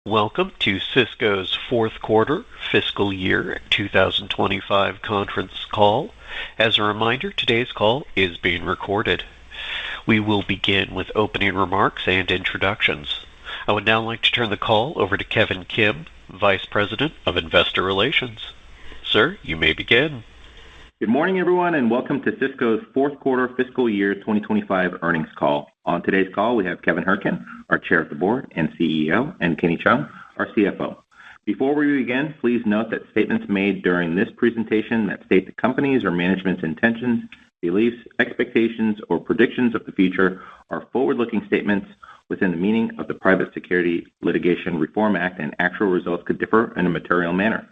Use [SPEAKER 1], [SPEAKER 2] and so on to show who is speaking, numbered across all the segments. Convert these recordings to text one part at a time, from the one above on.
[SPEAKER 1] Welcome to Sysco's fourth quarter fiscal year 2025 conference call. As a reminder, today's call is being recorded. We will begin with opening remarks and introductions. I would now like to turn the call over to Kevin Kim, Vice President of Investor Relations. Sir, you may begin.
[SPEAKER 2] Good morning, everyone, and welcome to Sysco's fourth quarter fiscal year 2025 earnings call. On today's call, we have Kevin Hourican, our Chair of the Board and CEO, and Kenny Cheung, our CFO. Before we begin, please note that statements made during this presentation that state the company's or management's intentions, beliefs, expectations, or predictions of the future are forward-looking statements within the meaning of the Private Securities Litigation Reform Act, and actual results could differ in a material manner.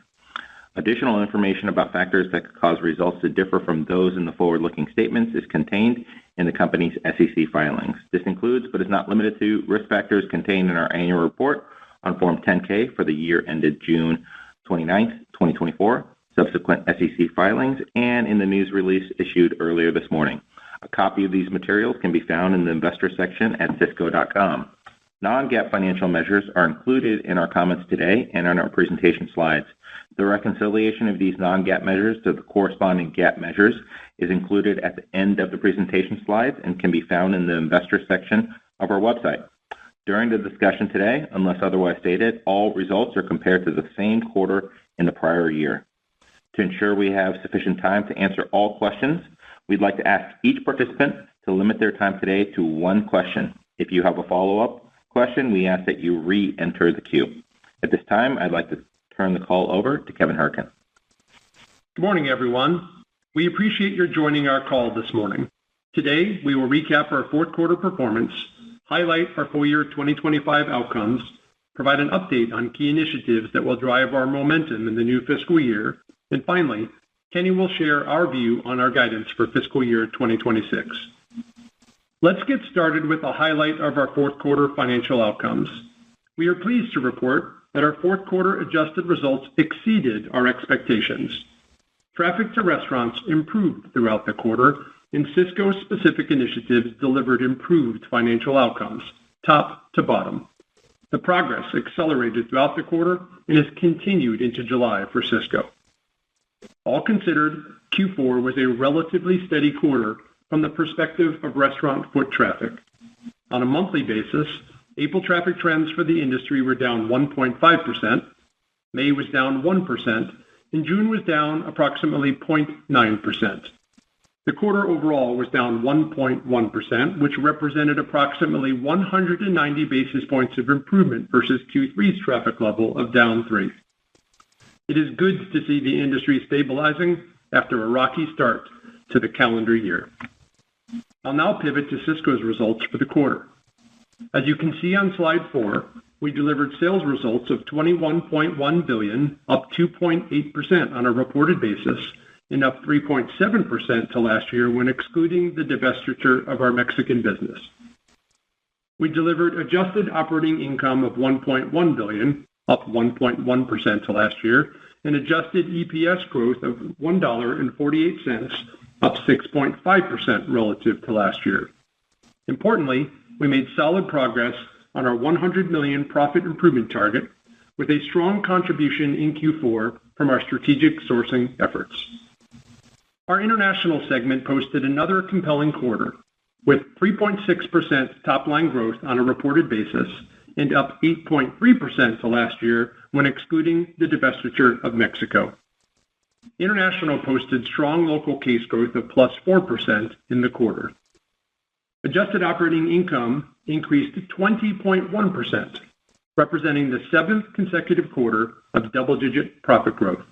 [SPEAKER 2] Additional information about factors that could cause results to differ from those in the forward-looking statements is contained in the company's SEC filings. This includes, but is not limited to, risk factors contained in our annual report on Form 10-K for the year ended June 29th, 2024, subsequent SEC filings, and in the news release issued earlier this morning. A copy of these materials can be found in the investor section at Sysco.com. Non-GAAP financial measures are included in our comments today and on our presentation slides. The reconciliation of these non-GAAP measures to the corresponding GAAP measures is included at the end of the presentation slides and can be found in the investor section of our website. During the discussion today, unless otherwise stated, all results are compared to the same quarter in the prior year. To ensure we have sufficient time to answer all questions, we'd like to ask each participant to limit their time today to one question. If you have a follow-up question, we ask that you re-enter the queue. At this time, I'd like to turn the call over to Kevin Hourican.
[SPEAKER 3] Good morning, everyone. We appreciate your joining our call this morning. Today, we will recap our fourth quarter performance, highlight our full year 2025 outcomes, provide an update on key initiatives that will drive our momentum in the new fiscal year, and finally, Kenny will share our view on our guidance for fiscal year 2026. Let's get started with a highlight of our fourth quarter financial outcomes. We are pleased to report that our fourth quarter adjusted results exceeded our expectations. Traffic to restaurants improved throughout the quarter, and Sysco-specific initiatives delivered improved financial outcomes, top to bottom. The progress accelerated throughout the quarter and has continued into July for Sysco. All considered, Q4 was a relatively steady quarter from the perspective of restaurant foot traffic. On a monthly basis, April traffic trends for the industry were down 1.5%, May was down 1%, and June was down approximately 0.9%. The quarter overall was down 1.1%, which represented approximately 190 basis points of improvement versus Q3's traffic level of down 3. It is good to see the industry stabilizing after a rocky start to the calendar year. I'll now pivot to Sysco's results for the quarter. As you can see on slide 4, we delivered sales results of $21.1 billion, up 2.8% on a reported basis, and up 3.7% to last year when excluding the divestiture of our Mexican business. We delivered adjusted operating income of $1.1 billion, up 1.1% to last year, and adjusted EPS growth of $1.48, up 6.5% relative to last year. Importantly, we made solid progress on our $100 million profit improvement target with a strong contribution in Q4 from our strategic sourcing efforts. Our international segment posted another compelling quarter with 3.6% top-line growth on a reported basis and up 8.3% to last year when excluding the divestiture of Mexico. International posted strong local case growth of plus 4% in the quarter. Adjusted operating income increased 20.1%, representing the 7th consecutive quarter of double-digit profit growth.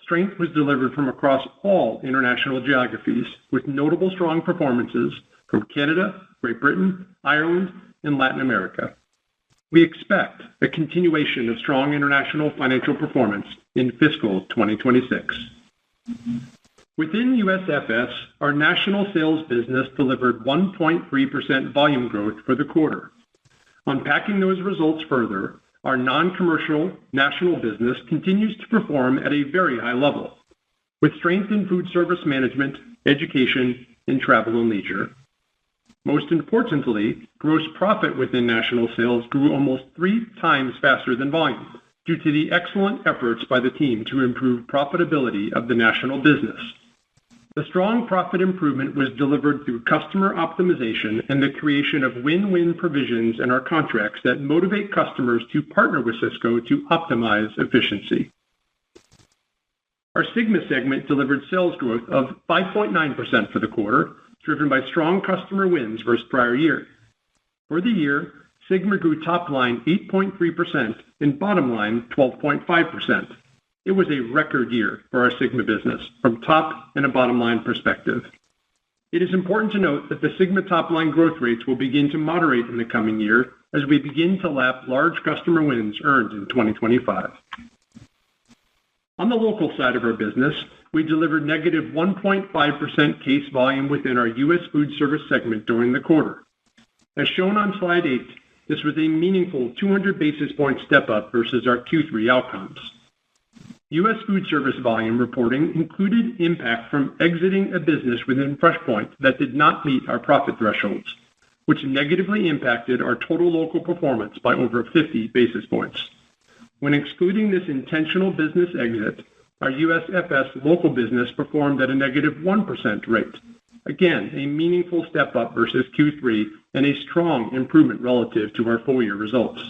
[SPEAKER 3] Strength was delivered from across all international geographies, with notable strong performances from Canada, Great Britain, Ireland, and Latin America. We expect a continuation of strong international financial performance in fiscal 2026. Within USFS, our national sales business delivered 1.3% volume growth for the quarter. Unpacking those results further, our non-commercial national business continues to perform at a very high level, with strength in food service management, education, and travel and leisure. Most importantly, gross profit within national sales grew almost 3 times faster than volume due to the excellent efforts by the team to improve profitability of the national business. The strong profit improvement was delivered through customer optimization and the creation of win-win provisions in our contracts that motivate customers to partner with Sysco to optimize efficiency. Our SYGMA segment delivered sales growth of 5.9% for the quarter, driven by strong customer wins versus prior year. For the year, SYGMA grew top line 8.3% and bottom line 12.5%. It was a record year for our SYGMA business from top and a bottom line perspective. It is important to note that the SYGMA top line growth rates will begin to moderate in the coming year as we begin to lap large customer wins earned in 2025. On the local side of our business, we delivered negative 1.5% case volume within our U.S. food service segment during the quarter. As shown on slide 8, this was a meaningful 200 basis point step up versus our Q3 outcomes. U.S. food service volume reporting included impact from exiting a business within FreshPoint that did not meet our profit thresholds, which negatively impacted our total local performance by over 50 basis points. When excluding this intentional business exit, our USFS local business performed at a negative 1% rate. Again, a meaningful step up versus Q3 and a strong improvement relative to our full year results.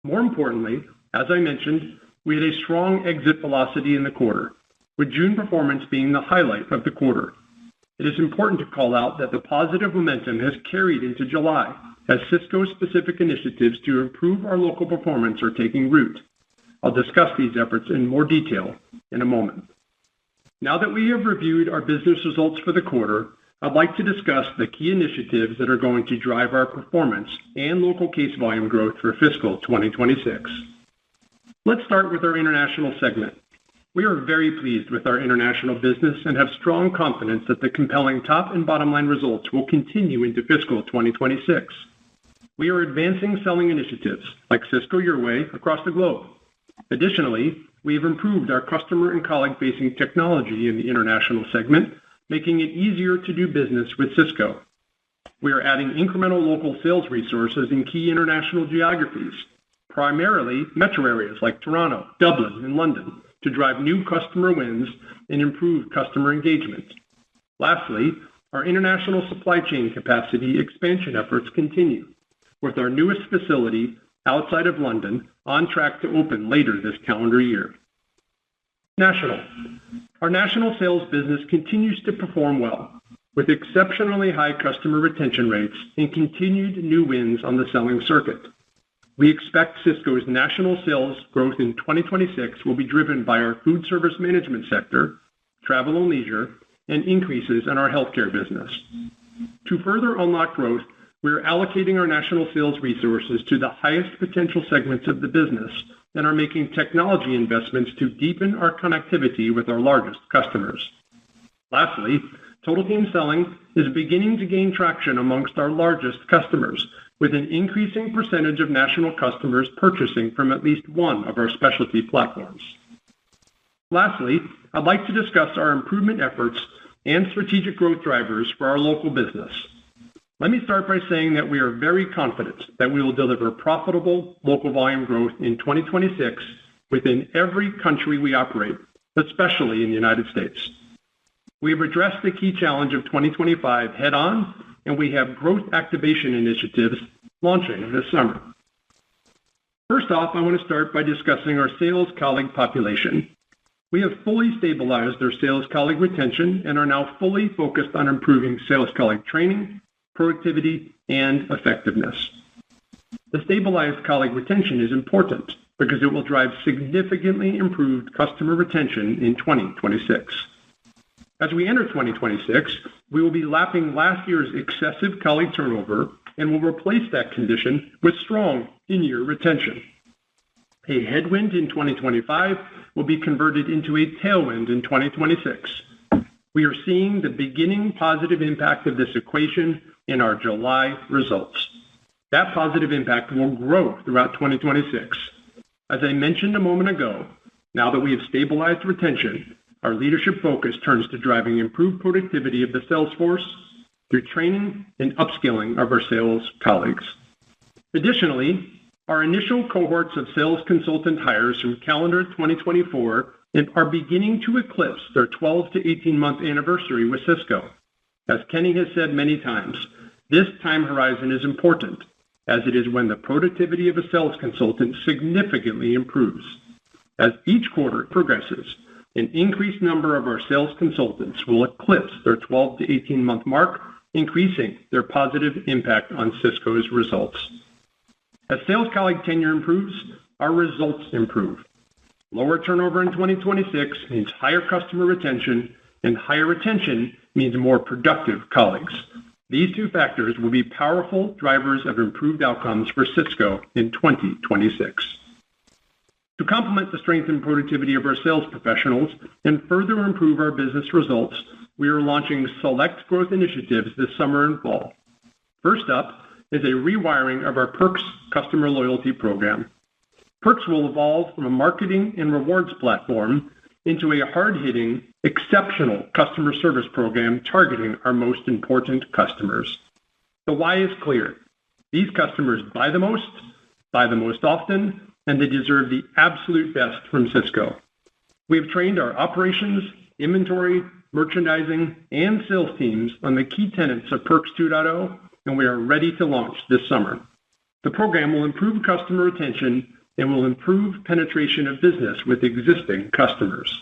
[SPEAKER 3] More importantly, as I mentioned, we had a strong exit velocity in the quarter, with June performance being the highlight of the quarter. It is important to call out that the positive momentum has carried into July as Sysco-specific initiatives to improve our local performance are taking root. I'll discuss these efforts in more detail in a moment. Now that we have reviewed our business results for the quarter, I'd like to discuss the key initiatives that are going to drive our performance and local case volume growth for fiscal 2026. Let's start with our international segment. We are very pleased with our international business and have strong confidence that the compelling top and bottom line results will continue into fiscal 2026. We are advancing selling initiatives like Sysco Your Way across the globe. Additionally, we have improved our customer and colleague-facing technology in the international segment, making it easier to do business with Sysco. We are adding incremental local sales resources in key international geographies, primarily metro areas like Toronto, Dublin, and London, to drive new customer wins and improve customer engagement. Lastly, our international supply chain capacity expansion efforts continue, with our newest facility outside of London on track to open later this calendar year. Our national sales business continues to perform well, with exceptionally high customer retention rates and continued new wins on the selling circuit. We expect Sysco's national sales growth in 2026 will be driven by our food service management sector, travel and leisure, and increases in our healthcare business. To further unlock growth, we are allocating our national sales resources to the highest potential segments of the business and are making technology investments to deepen our connectivity with our largest customers. Lastly, Total Team Selling is beginning to gain traction amongst our largest customers, with an increasing percentage of national customers purchasing from at least one of our specialty platforms. Lastly, I'd like to discuss our improvement efforts and strategic growth drivers for our local business. Let me start by saying that we are very confident that we will deliver profitable local volume growth in 2026 within every country we operate, especially in the United States. We have addressed the key challenge of 2025 head on, and we have growth activation initiatives launching this summer. First off, I want to start by discussing our sales colleague population. We have fully stabilized our sales colleague retention and are now fully focused on improving sales colleague training, productivity, and effectiveness. The stabilized colleague retention is important because it will drive significantly improved customer retention in 2026. As we enter 2026, we will be lapping last year's excessive colleague turnover and will replace that condition with strong in-year retention. A headwind in 2025 will be converted into a tailwind in 2026. We are seeing the beginning positive impact of this equation in our July results. That positive impact will grow throughout 2026. As I mentioned a moment ago, now that we have stabilized retention, our leadership focus turns to driving improved productivity of the sales force, through training and upskilling of our sales colleagues. Additionally, our initial cohorts of sales consultant hires from calendar 2024 are beginning to eclipse their 12 to 18-month anniversary with Sysco. As Kenny has said many times, this time horizon is important, as it is when the productivity of a sales consultant significantly improves. As each quarter progresses, an increased number of our sales consultants will eclipse their 12 to 18-month mark, increasing their positive impact on Sysco's results. As sales colleague tenure improves, our results improve. Lower turnover in 2026 means higher customer retention, and higher retention means more productive colleagues. These two factors will be powerful drivers of improved outcomes for Sysco in 2026. To complement the strength and productivity of our sales professionals and further improve our business results, we are launching select growth initiatives this summer and fall. First up is a rewiring of our Perks customer loyalty program. Perks will evolve from a marketing and rewards platform into a hard-hitting, exceptional customer service program targeting our most important customers. The why is clear. These customers buy the most often, and they deserve the absolute best from Sysco. We have trained our operations, inventory, merchandising, and sales teams on the key tenets of Perks 2.0, and we are ready to launch this summer. The program will improve customer retention and will improve penetration of business with existing customers.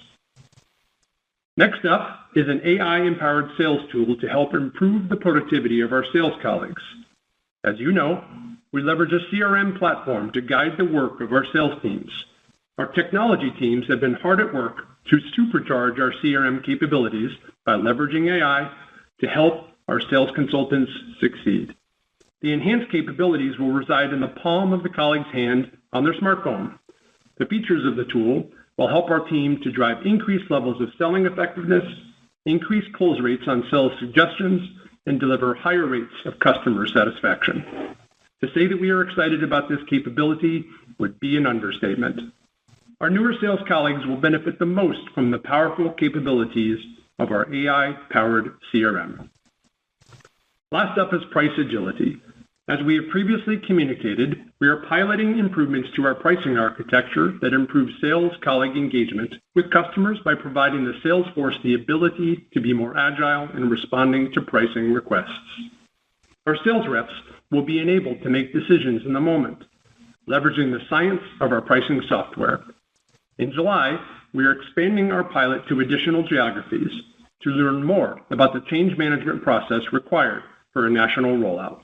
[SPEAKER 3] Next up is an AI-empowered sales tool to help improve the productivity of our sales colleagues. As you know, we leverage a CRM platform to guide the work of our sales teams. Our technology teams have been hard at work to supercharge our CRM capabilities by leveraging AI to help our sales consultants succeed. The enhanced capabilities will reside in the palm of the colleague's hand on their smartphone. The features of the tool will help our team to drive increased levels of selling effectiveness, increase close rates on sales suggestions, and deliver higher rates of customer satisfaction. To say that we are excited about this capability would be an understatement. Our newer sales colleagues will benefit the most from the powerful capabilities of our AI-powered CRM. Last up is price agility. As we have previously communicated, we are piloting improvements to our pricing architecture that improves sales colleague engagement with customers by providing the sales force the ability to be more agile in responding to pricing requests. Our sales reps will be enabled to make decisions in the moment, leveraging the science of our pricing software. In July, we are expanding our pilot to additional geographies to learn more about the change management process required for a national rollout.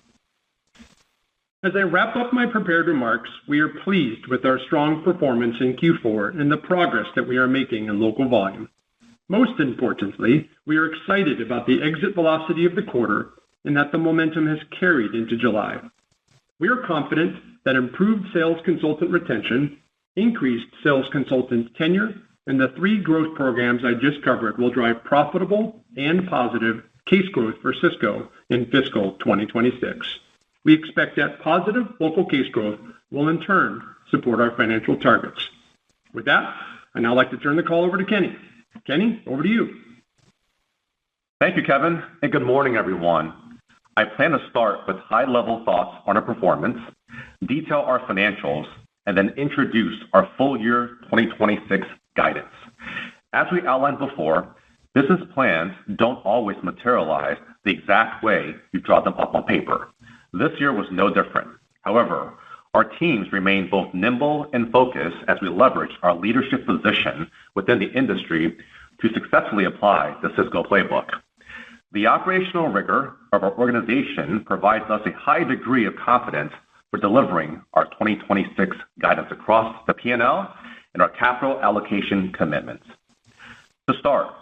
[SPEAKER 3] As I wrap up my prepared remarks, we are pleased with our strong performance in Q4 and the progress that we are making in local volume. Most importantly, we are excited about the exit velocity of the quarter and that the momentum has carried into July. We are confident that improved sales consultant retention, increased sales consultant tenure, and the 3 growth programs I just covered will drive profitable and positive case growth for Sysco in fiscal 2026. We expect that positive local case growth will in turn support our financial targets. With that, I'd now like to turn the call over to Kenny. Kenny, over to you.
[SPEAKER 4] Thank you, Kevin, and good morning, everyone. I plan to start with high-level thoughts on our performance, detail our financials, and then introduce our full year 2026 guidance. As we outlined before, business plans don't always materialize the exact way you draw them up on paper. This year was no different. However, our teams remain both nimble and focused as we leverage our leadership position within the industry to successfully apply the Sysco playbook. The operational rigor of our organization provides us a high degree of confidence for delivering our 2026 guidance across the P&L and our capital allocation commitments. To start,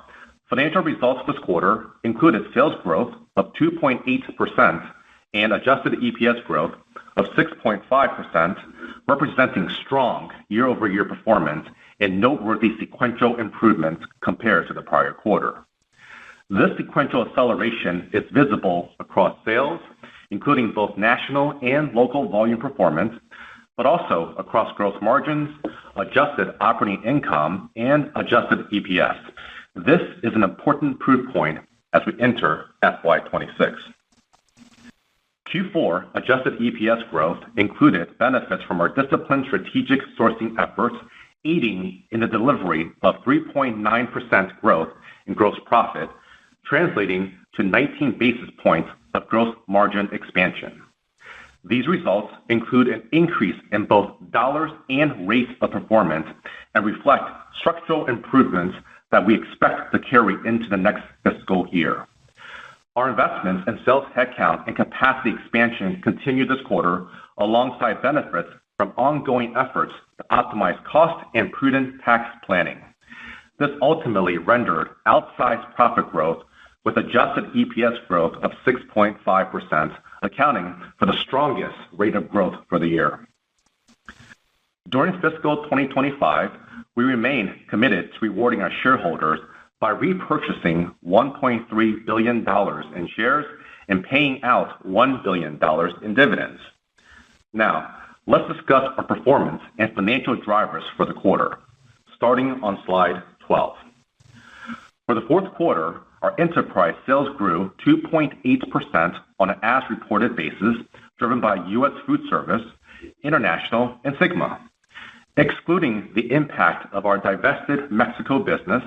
[SPEAKER 4] financial results this quarter included sales growth of 2.8% and adjusted EPS growth of 6.5%, representing strong year-over-year performance and noteworthy sequential improvements compared to the prior quarter. This sequential acceleration is visible across sales, including both national and local volume performance, but also across gross margins, adjusted operating income, and adjusted EPS. This is an important proof point as we enter FY 26. Q4 adjusted EPS growth included benefits from our disciplined strategic sourcing efforts, aiding in the delivery of 3.9% growth in gross profit, translating to 19 basis points of gross margin expansion. These results include an increase in both dollars and rates of performance and reflect structural improvements that we expect to carry into the next fiscal year. Our investments in sales headcount and capacity expansion continue this quarter, alongside benefits from ongoing efforts to optimize cost and prudent tax planning. This ultimately rendered outsized profit growth with adjusted EPS growth of 6.5%, accounting for the strongest rate of growth for the year. During fiscal 2025, we remain committed to rewarding our shareholders by repurchasing $1.3 billion in shares and paying out $1 billion in dividends. Now, let's discuss our performance and financial drivers for the quarter, starting on slide 12. For the fourth quarter, our enterprise sales grew 2.8% on an as-reported basis, driven by U.S. Foodservice, International, and SYGMA. Excluding the impact of our divested Mexico business,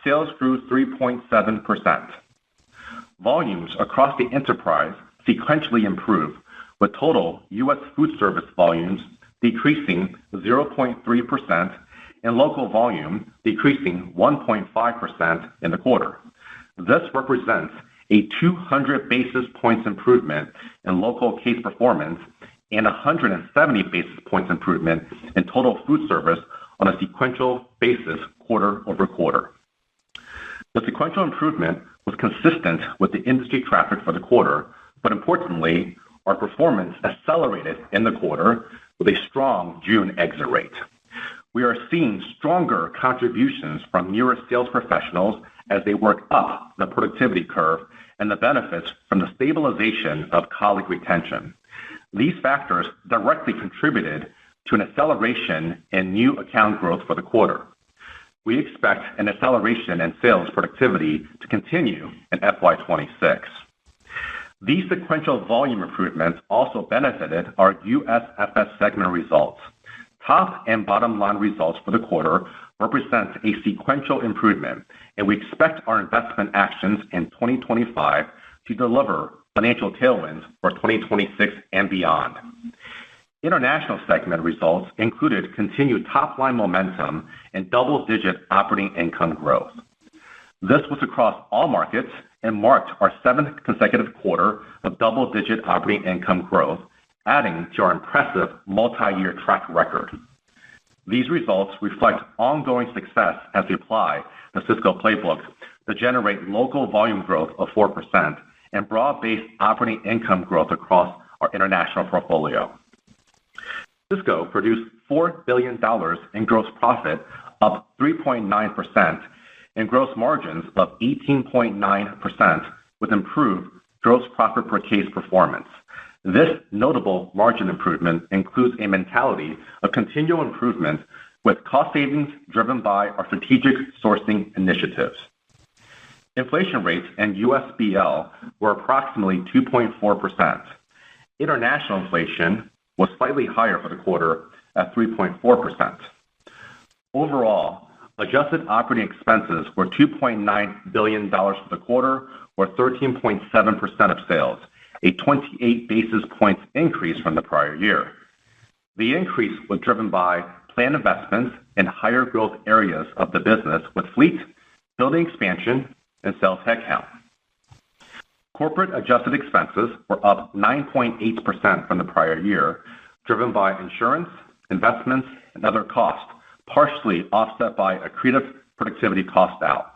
[SPEAKER 4] sales grew 3.7%. Volumes across the enterprise sequentially improved, with total U.S. Foodservice volumes decreasing 0.3% and local volume decreasing 1.5% in the quarter. This represents a 200 basis points improvement in local case performance and 170 basis points improvement in total Foodservice on a sequential basis quarter-over-quarter. The sequential improvement was consistent with the industry traffic for the quarter, but importantly, our performance accelerated in the quarter with a strong June exit rate. We are seeing stronger contributions from newer sales professionals as they work up the productivity curve and the benefits from the stabilization of colleague retention. These factors directly contributed to an acceleration in new account growth for the quarter. We expect an acceleration in sales productivity to continue in FY26. These sequential volume improvements also benefited our USFS segment results. Top and bottom line results for the quarter represent a sequential improvement, and we expect our investment actions in 2025 to deliver financial tailwinds for 2026 and beyond. International segment results included continued top-line momentum and double-digit operating income growth. This was across all markets and marked our seventh consecutive quarter of double-digit operating income growth, adding to our impressive multi-year track record. These results reflect ongoing success as we apply the Sysco playbook to generate local volume growth of 4% and broad-based operating income growth across our international portfolio. Sysco produced $4 billion in gross profit, up 3.9%, and gross margins of 18.9%, with improved gross profit per case performance. This notable margin improvement includes a mentality of continual improvement with cost savings driven by our strategic sourcing initiatives. Inflation rates in USBL were approximately 2.4%. International inflation was slightly higher for the quarter at 3.4%. Overall, adjusted operating expenses were $2.9 billion for the quarter, or 13.7% of sales, a 28 basis points increase from the prior year. The increase was driven by planned investments in higher growth areas of the business with fleet, building expansion, and sales headcount. Corporate adjusted expenses were up 9.8% from the prior year, driven by insurance, investments, and other costs, partially offset by accretive productivity cost out.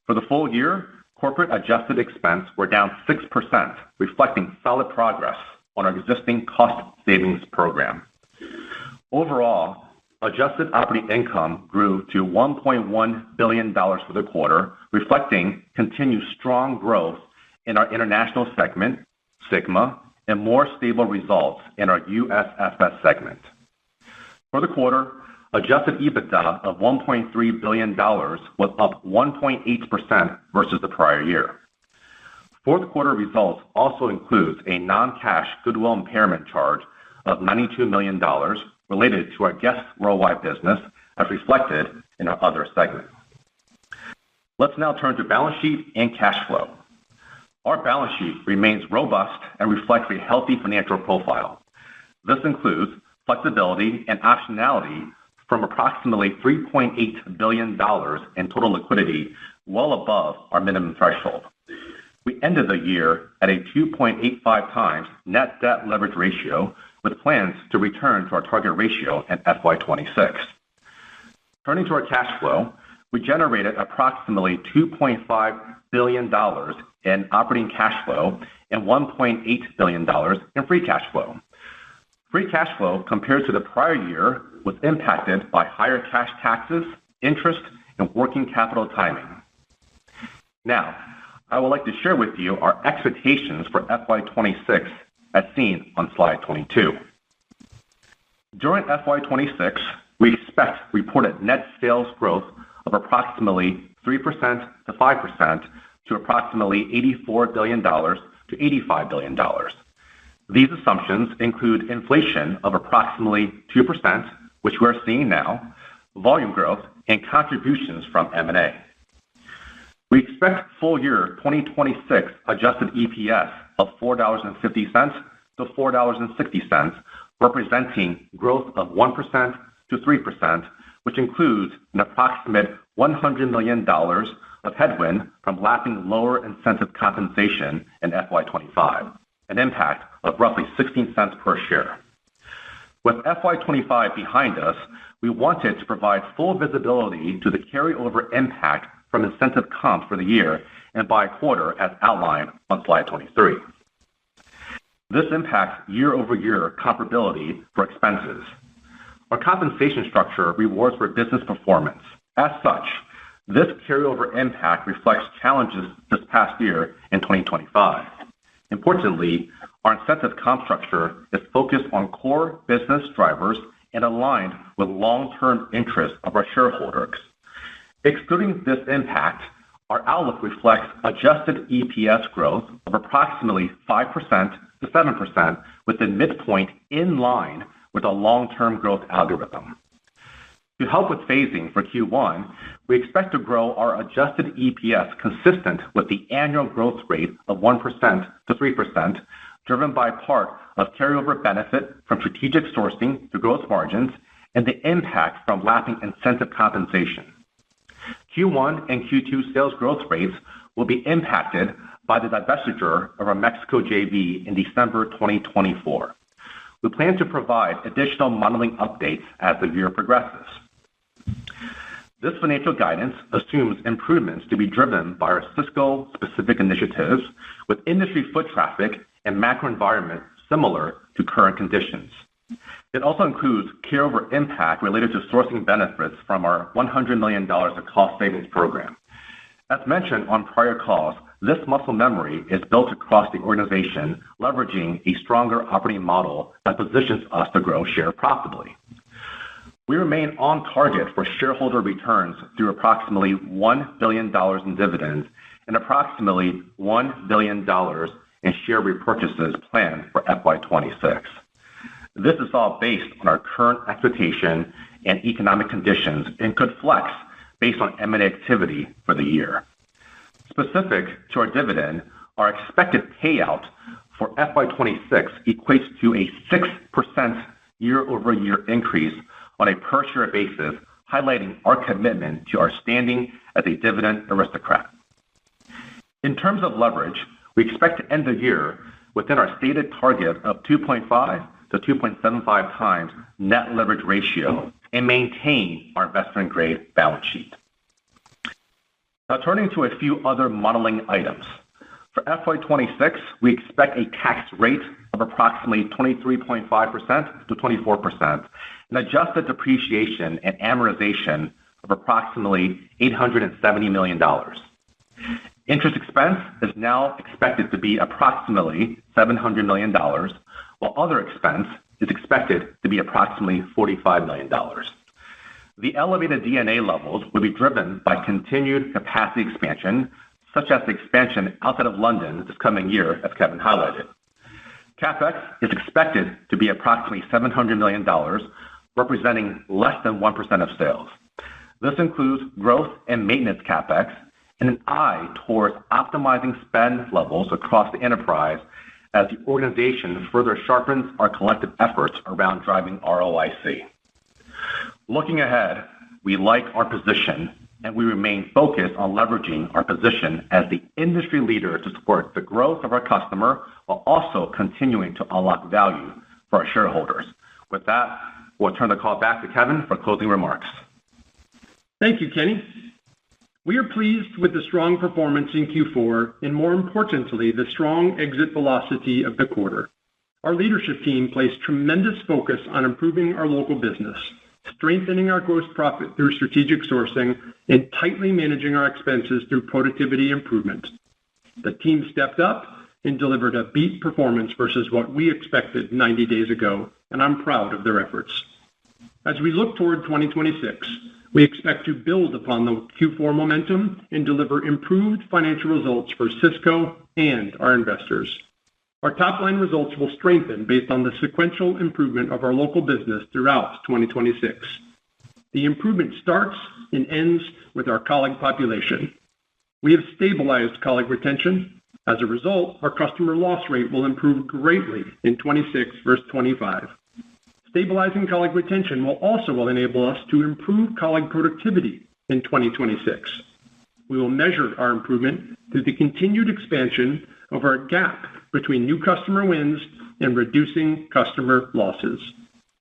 [SPEAKER 4] For the full year, corporate adjusted expense were down 6%, reflecting solid progress on our existing cost savings program. Overall, adjusted operating income grew to $1.1 billion for the quarter, reflecting continued strong growth in our international segment, SYGMA, and more stable results in our USFS segment. For the quarter, adjusted EBITDA of $1.3 billion was up 1.8% versus the prior year. Fourth quarter results also includes a non-cash goodwill impairment charge of $92 million related to our Guest Worldwide business as reflected in our other segment. Let's now turn to balance sheet and cash flow. Our balance sheet remains robust and reflects a healthy financial profile. This includes flexibility and optionality from approximately $3.8 billion in total liquidity, well above our minimum threshold. We ended the year at a 2.85 times net debt leverage ratio, with plans to return to our target ratio in FY26. Turning to our cash flow, we generated approximately $2.5 billion in operating cash flow and $1.8 billion in free cash flow. Free cash flow compared to the prior year was impacted by higher cash taxes, interest, and working capital timing. Now, I would like to share with you our expectations for FY26 as seen on slide 22. During FY26, we expect reported net sales growth of approximately 3% to 5% to approximately $84 billion to $85 billion. These assumptions include inflation of approximately 2%, which we're seeing now, volume growth, and contributions from M&A. We expect full year 2026 adjusted EPS of $4.50 to $4.60, representing growth of 1% to 3%, which includes an approximate $100 million of headwind from lapping lower incentive compensation in FY25, an impact of roughly 16 cents per share. With FY25 behind us, we wanted to provide full visibility to the carryover impact from incentive comps for the year and by quarter as outlined on slide 23. This impacts year-over-year comparability for expenses. Our compensation structure rewards for business performance. As such, this carryover impact reflects challenges this past year in 2025. Importantly, our incentive comp structure is focused on core business drivers and aligned with long-term interests of our shareholders. Excluding this impact, our outlook reflects adjusted EPS growth of approximately 5% to 7%, with the midpoint in line with a long-term growth algorithm. To help with phasing for Q1, we expect to grow our adjusted EPS consistent with the annual growth rate of 1% to 3%, driven by part of carryover benefit from strategic sourcing to gross margins and the impact from lapping incentive compensation. Q1 and Q2 sales growth rates will be impacted by the divestiture of our Mexico JV in December 2024. We plan to provide additional modeling updates as the year progresses. This financial guidance assumes improvements to be driven by our Sysco-specific initiatives with industry foot traffic and macro environment similar to current conditions. It also includes carryover impact related to sourcing benefits from our $100 million of cost savings program. As mentioned on prior calls, this muscle memory is built across the organization, leveraging a stronger operating model that positions us to grow share profitably. We remain on target for shareholder returns through approximately $1 billion in dividends and approximately $1 billion in share repurchases planned for FY26. This is all based on our current expectation and economic conditions and could flex based on M&A activity for the year. Specific to our dividend, our expected payout for FY26 equates to a 6% year-over-year increase on a per-share basis, highlighting our commitment to our standing as a dividend aristocrat. In terms of leverage, we expect to end the year within our stated target of 2.5 to 2.75 times net leverage ratio and maintain our investment-grade balance sheet. Now turning to a few other modeling items. For FY26, we expect a tax rate of approximately 23.5% to 24%, and adjusted depreciation and amortization of approximately $870 million. Interest expense is now expected to be approximately $700 million, while other expense is expected to be approximately $45 million. The elevated D&A levels will be driven by continued capacity expansion, such as the expansion outside of London this coming year, as Kevin highlighted. CapEx is expected to be approximately $700 million, representing less than 1% of sales. This includes growth and maintenance CapEx and an eye towards optimizing spend levels across the enterprise as the organization further sharpens our collective efforts around driving ROIC. Looking ahead, we like our position and we remain focused on leveraging our position as the industry leader to support the growth of our customer while also continuing to unlock value for our shareholders. With that, we'll turn the call back to Kevin for closing remarks.
[SPEAKER 3] Thank you, Kenny. We are pleased with the strong performance in Q4 and, more importantly, the strong exit velocity of the quarter. Our leadership team placed tremendous focus on improving our local business, strengthening our gross profit through strategic sourcing, and tightly managing our expenses through productivity improvement. The team stepped up and delivered a beat performance versus what we expected 90 days ago, and I'm proud of their efforts. As we look toward 2026, we expect to build upon the Q4 momentum and deliver improved financial results for Sysco and our investors. Our top-line results will strengthen based on the sequential improvement of our local business throughout 2026. The improvement starts and ends with our colleague population. We have stabilized colleague retention. As a result, our customer loss rate will improve greatly in 26 versus 25. Stabilizing colleague retention will also enable us to improve colleague productivity in 2026. We will measure our improvement through the continued expansion of our gap between new customer wins and reducing customer losses.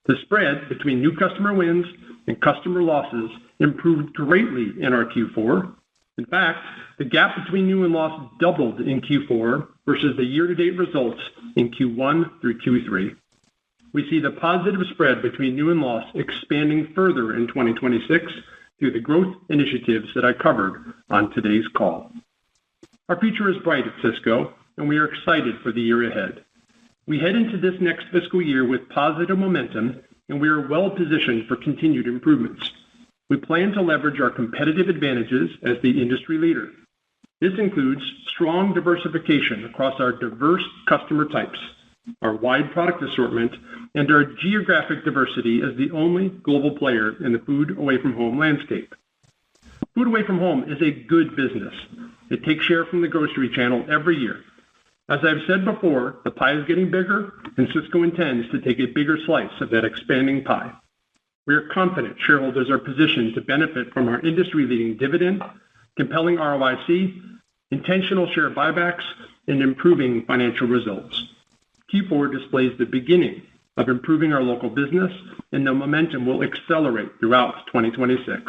[SPEAKER 3] The spread between new customer wins and customer losses improved greatly in our Q4. In fact, the gap between new and lost doubled in Q4 versus the year-to-date results in Q1 through Q3. We see the positive spread between new and lost expanding further in 2026 through the growth initiatives that I covered on today's call. Our future is bright at Sysco, and we are excited for the year ahead. We head into this next fiscal year with positive momentum, and we are well positioned for continued improvements. We plan to leverage our competitive advantages as the industry leader. This includes strong diversification across our diverse customer types, our wide product assortment, and our geographic diversity as the only global player in the food away from home landscape. Food away from home is a good business. It takes share from the grocery channel every year. As I've said before, the pie is getting bigger, and Sysco intends to take a bigger slice of that expanding pie. We are confident shareholders are positioned to benefit from our industry-leading dividend, compelling ROIC, intentional share buybacks, and improving financial results. Q4 displays the beginning of improving our local business, and the momentum will accelerate throughout 2026.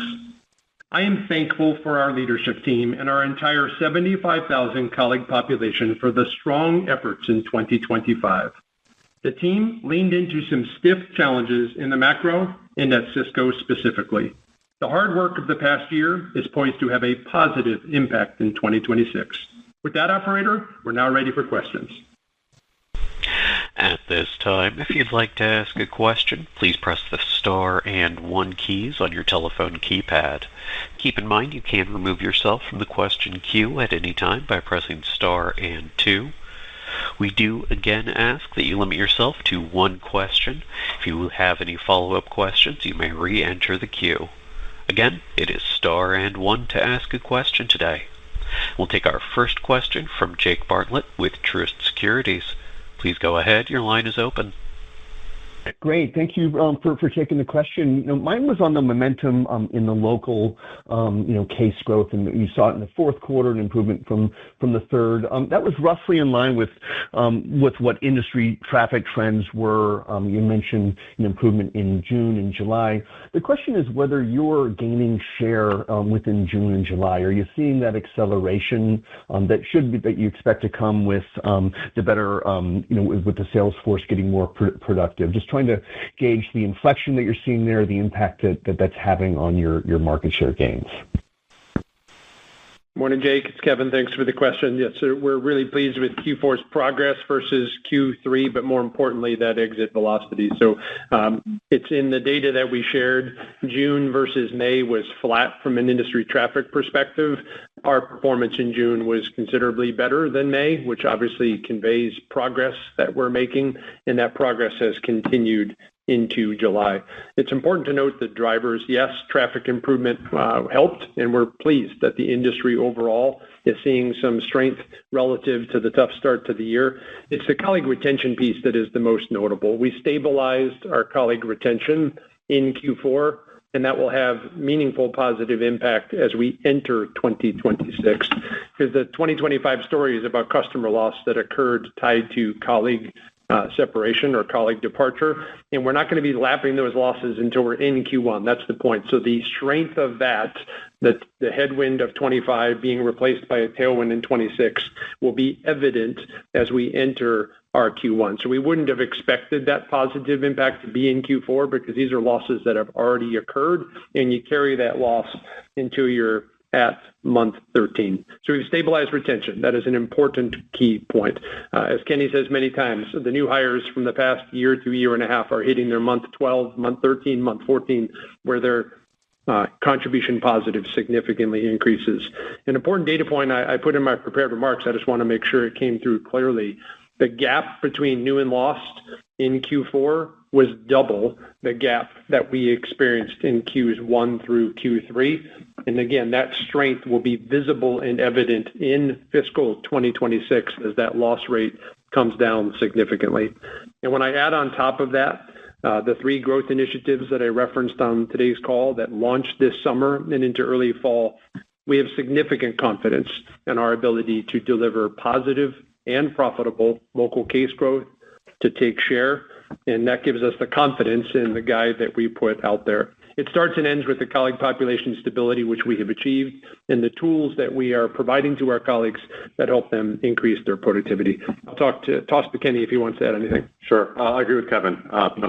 [SPEAKER 3] I am thankful for our leadership team and our entire 75,000 colleague population for the strong efforts in 2025. The team leaned into some stiff challenges in the macro and at Sysco specifically. The hard work of the past year is poised to have a positive impact in 2026. With that, operator, we're now ready for questions.
[SPEAKER 1] At this time, if you'd like to ask a question, please press the star and 1 keys on your telephone keypad. Keep in mind you can remove yourself from the question queue at any time by pressing star and 2. We do again ask that you limit yourself to 1 question. If you have any follow-up questions, you may re-enter the queue. Again, it is star and 1 to ask a question today. We'll take our first question from Jake Bartlett with Truist Securities. Please go ahead. Your line is open.
[SPEAKER 5] Great. Thank you for taking the question. Mine was on the momentum in the local, case growth, and you saw it in the fourth quarter, an improvement from the third. That was roughly in line with what industry traffic trends were. You mentioned an improvement in June and July. The question is whether you're gaining share within June and July. Are you seeing that acceleration that you expect to come with the better, with the sales force getting more productive? Just trying to gauge the inflection that you're seeing there, the impact that's having on your market share gains.
[SPEAKER 3] Morning, Jake. It's Kevin. Thanks for the question. Yes, sir, we're really pleased with Q4's progress versus Q3, but more importantly, that exit velocity. So it's in the data that we shared. June versus May was flat from an industry traffic perspective. our performance in June was considerably better than May, which obviously conveys progress that we're making, and that progress has continued into July. It's important to note the drivers. Yes, traffic improvement helped, and we're pleased that the industry overall is seeing some strength relative to the tough start to the year. It's the colleague retention piece that is the most notable. We stabilized our colleague retention in Q4, and that will have meaningful positive impact as we enter 2026. Because the 2025 story is about customer loss that occurred tied to colleague separation or colleague departure, and we're not going to be lapping those losses until we're in Q1. That's the point. So the strength of that, the headwind of 25 being replaced by a tailwind in 26, will be evident as we enter our Q1. So we wouldn't have expected that positive impact to be in Q4 because these are losses that have already occurred, and you carry that loss until you're at month 13. So we've stabilized retention. That is an important key point. As Kenny says many times, the new hires from the past year to year and a half are hitting their month 12, month 13, month 14, where their contribution positive significantly increases. An important data point I put in my prepared remarks, I just want to make sure it came through clearly. The gap between new and lost in Q4 was double the gap that we experienced in Q1 through Q3. And again, that strength will be visible and evident in fiscal 2026 as that loss rate comes down significantly. And when I add on top of that, the 3 growth initiatives that I referenced on today's call that launched this summer and into early fall, we have significant confidence in our ability to deliver positive and profitable local case growth, to take share, and that gives us the confidence in the guide that we put out there. It starts and ends with the colleague population stability, which we have achieved, and the tools that we are providing to our colleagues that help them increase their productivity. I'll toss to Kenny if he wants to add anything.
[SPEAKER 4] Sure. I agree with Kevin.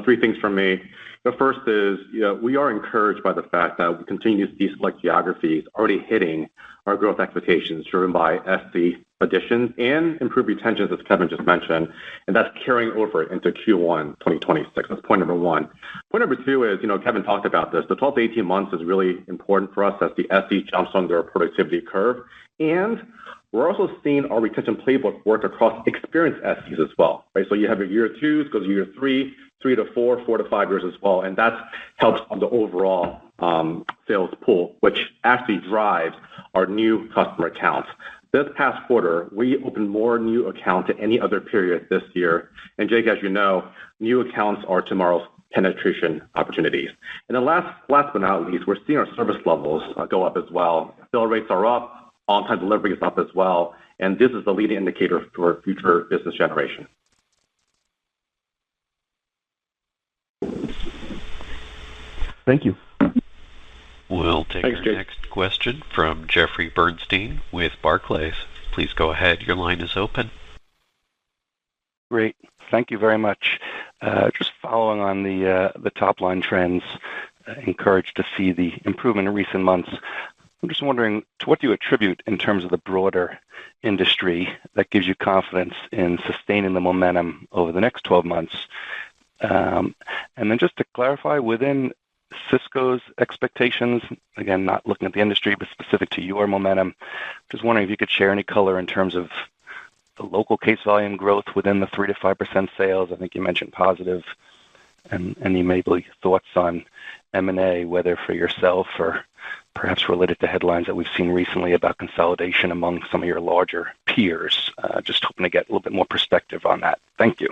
[SPEAKER 4] 3 things from me. The first is, we are encouraged by the fact that we continue to see select geographies already hitting our growth expectations driven by SC additions and improved retentions, as Kevin just mentioned, and that's carrying over into Q1 2026. That's point number 1. Point number 2 is, Kevin talked about this. The 12 to 18 months is really important for us as the SC jumps on their productivity curve, and we're also seeing our retention playbook work across experienced SCs as well, right? So you have your year 2s, goes to year 3, 3 to 4, 4 to 5 years as well, and that helps on the overall sales pool, which actually drives our new customer accounts. This past quarter, we opened more new accounts than any other period this year. And Jake, as you know, new accounts are tomorrow's penetration opportunities. And then last but not least, we're seeing our service levels go up as well. Fill rates are up, on-time delivery is up as well, and this is the leading indicator for future business generation.
[SPEAKER 5] Thank you.
[SPEAKER 1] We'll take our next question from Jeffrey Bernstein with Barclays. Please go ahead. Your line is open.
[SPEAKER 6] Great. Thank you very much. Just following on the top line trends, encouraged to see the improvement in recent months. I'm just wondering, to what do you attribute in terms of the broader industry that gives you confidence in sustaining the momentum over the next 12 months? And then just to clarify, within Sysco's expectations, again, not looking at the industry, but specific to your momentum, just wondering if you could share any color in terms of the local case volume growth within the 3 to 5% sales. I think you mentioned positive, and any maybe thoughts on M&A, whether for yourself or perhaps related to headlines that we've seen recently about consolidation among some of your larger peers. Just hoping to get a little bit more perspective on that. Thank you.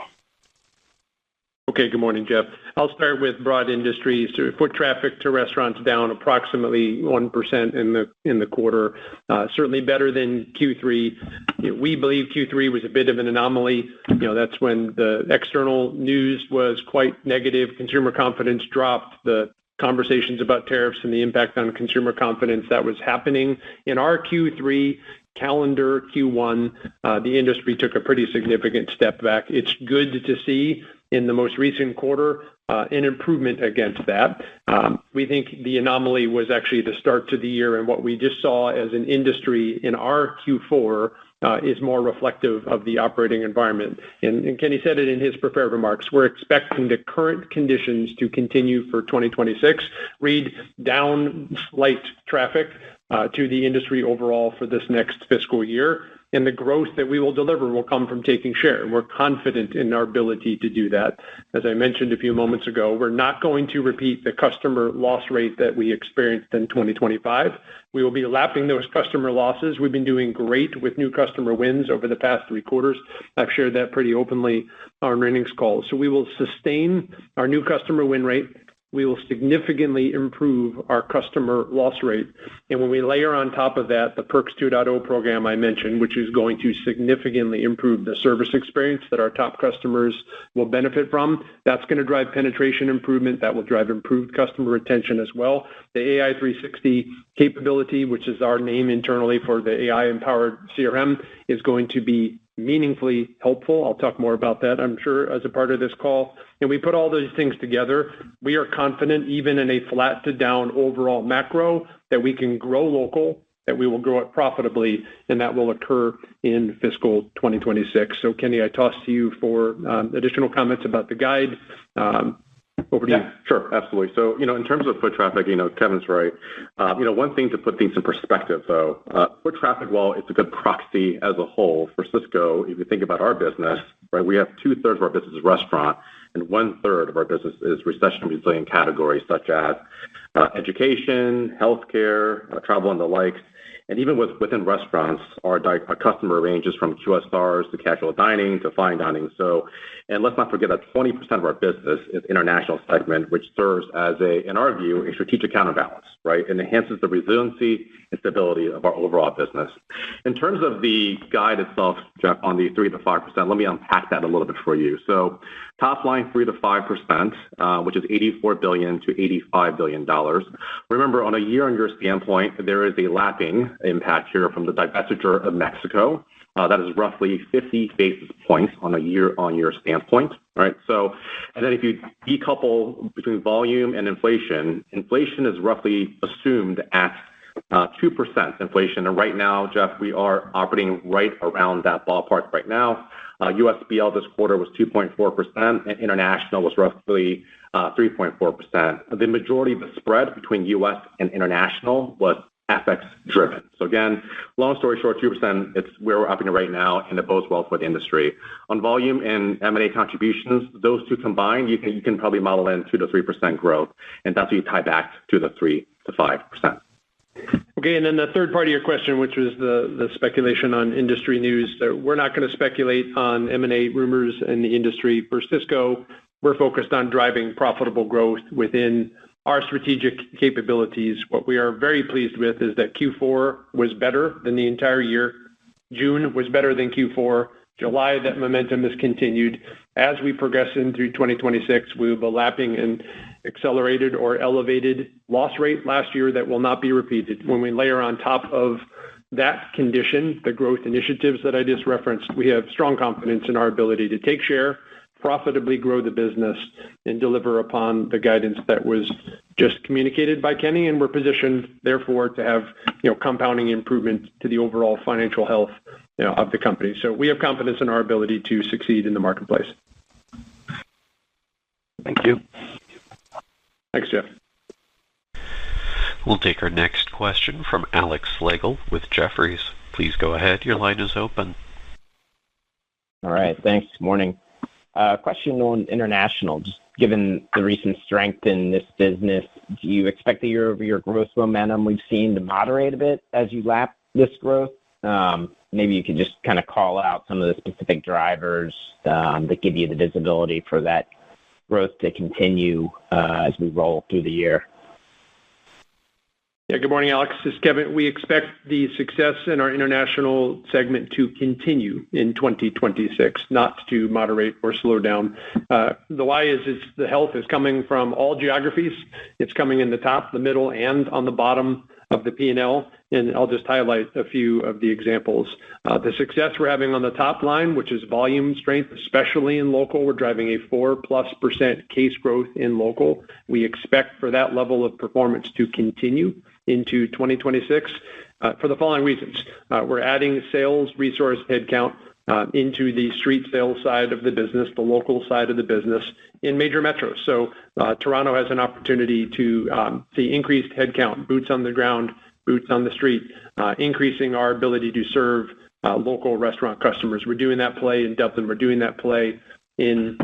[SPEAKER 3] Okay, good morning, Jeff. I'll start with broad industries. So foot traffic to restaurants down approximately 1% in the quarter. Certainly better than Q3. We believe Q3 was a bit of an anomaly. That's when the external news was quite negative. Consumer confidence dropped. The conversations about tariffs and the impact on consumer confidence that was happening. In our Q3 calendar Q1, the industry took a pretty significant step back. It's good to see in the most recent quarter an improvement against that. We think the anomaly was actually the start to the year, and what we just saw as an industry in our Q4 is more reflective of the operating environment. And Kenny said it in his prepared remarks. We're expecting the current conditions to continue for 2026. Read down slight traffic to the industry overall for this next fiscal year. And the growth that we will deliver will come from taking share. We're confident in our ability to do that. As I mentioned a few moments ago, we're not going to repeat the customer loss rate that we experienced in 2025. We will be lapping those customer losses. We've been doing great with new customer wins over the past 3 quarters. I've shared that pretty openly on earnings calls. So we will sustain our new customer win rate. We will significantly improve our customer loss rate. And when we layer on top of that the Perks 2.0 program I mentioned, which is going to significantly improve the service experience that our top customers will benefit from, that's going to drive penetration improvement. That will drive improved customer retention as well. The AI 360 capability, which is our name internally for the AI-empowered CRM, is going to be meaningfully helpful. I'll talk more about that, I'm sure, as a part of this call. And we put all those things together. We are confident, even in a flat to down overall macro, that we can grow local, that we will grow it profitably, and that will occur in fiscal 2026. So, Kenny, I toss to you for additional comments about the guide. Over to you.
[SPEAKER 4] Sure, absolutely. So, in terms of foot traffic, Kevin's right. One thing to put things in perspective, though, foot traffic, while it's a good proxy as a whole for Sysco, if you think about our business, right, we have 2/3 of our business is restaurant, and 1/3 of our business is recession-resilient categories such as education, healthcare, travel, and the like. And even within restaurants, our customer ranges from QSRs to casual dining to fine dining. So, and let's not forget that 20% of our business is international segment, which serves as in our view, a strategic counterbalance, right? And enhances the resiliency and stability of our overall business. In terms of the guide itself, Jeff, on the 3 to 5%, let me unpack that a little bit for you. So, top line 3 to 5%, which is $84 billion to $85 billion. Remember, on a year-on-year standpoint, there is a lapping impact here from the divestiture of Mexico. That is roughly 50 basis points on a year-on-year standpoint, right? So, and then if you decouple between volume and inflation, inflation is roughly assumed at 2% inflation. And right now, Jeff, we are operating right around that ballpark right now. USBL this quarter was 2.4%, and international was roughly 3.4%. The majority of the spread between U.S. and international was FX driven. So again, long story short, 2%, it's where we're operating right now, and it bodes well for the industry. On volume and M&A contributions, those two combined, you can probably model in 2 to 3% growth, and that's what you tie back to the 3 to 5%.
[SPEAKER 3] Okay, and then the third part of your question, which was the speculation on industry news. So we're not going to speculate on M&A rumors in the industry. For Sysco, we're focused on driving profitable growth within our strategic capabilities. What we are very pleased with is that Q4 was better than the entire year. June was better than Q4. July, that momentum has continued. As we progress into 2026, we will be lapping an accelerated or elevated loss rate last year that will not be repeated. When we layer on top of that condition, the growth initiatives that I just referenced, we have strong confidence in our ability to take share, profitably grow the business, and deliver upon the guidance that was just communicated by Kenny. And we're positioned, therefore, to have compounding improvement to the overall financial health of the company. So we have confidence in our ability to succeed in the marketplace.
[SPEAKER 6] Thank you.
[SPEAKER 3] Thanks, Jeff.
[SPEAKER 1] We'll take our next question from Alex Slagle with Jefferies. Please go ahead. Your line is open.
[SPEAKER 7] All right. Thanks. Morning. Question on international. Just given the recent strength in this business, do you expect the year-over-year growth momentum we've seen to moderate a bit as you lap this growth? Maybe you could just kind of call out some of the specific drivers that give you the visibility for that growth to continue as we roll through the year.
[SPEAKER 3] Yeah, good morning, Alex. This is Kevin. We expect the success in our international segment to continue in 2026, not to moderate or slow down. The why is the health is coming from all geographies. It's coming in the top, the middle, and on the bottom of the P&L. And I'll just highlight a few of the examples. The success we're having on the top line, which is volume strength, especially in local. We're driving a 4+% case growth in local. We expect for that level of performance to continue into 2026 for the following reasons. We're adding sales resource headcount into the street sales side of the business, the local side of the business in major metros. So Toronto has an opportunity to see increased headcount, boots on the ground boots on the street, increasing our ability to serve local restaurant customers. We're doing that play in Dublin. We're doing that play in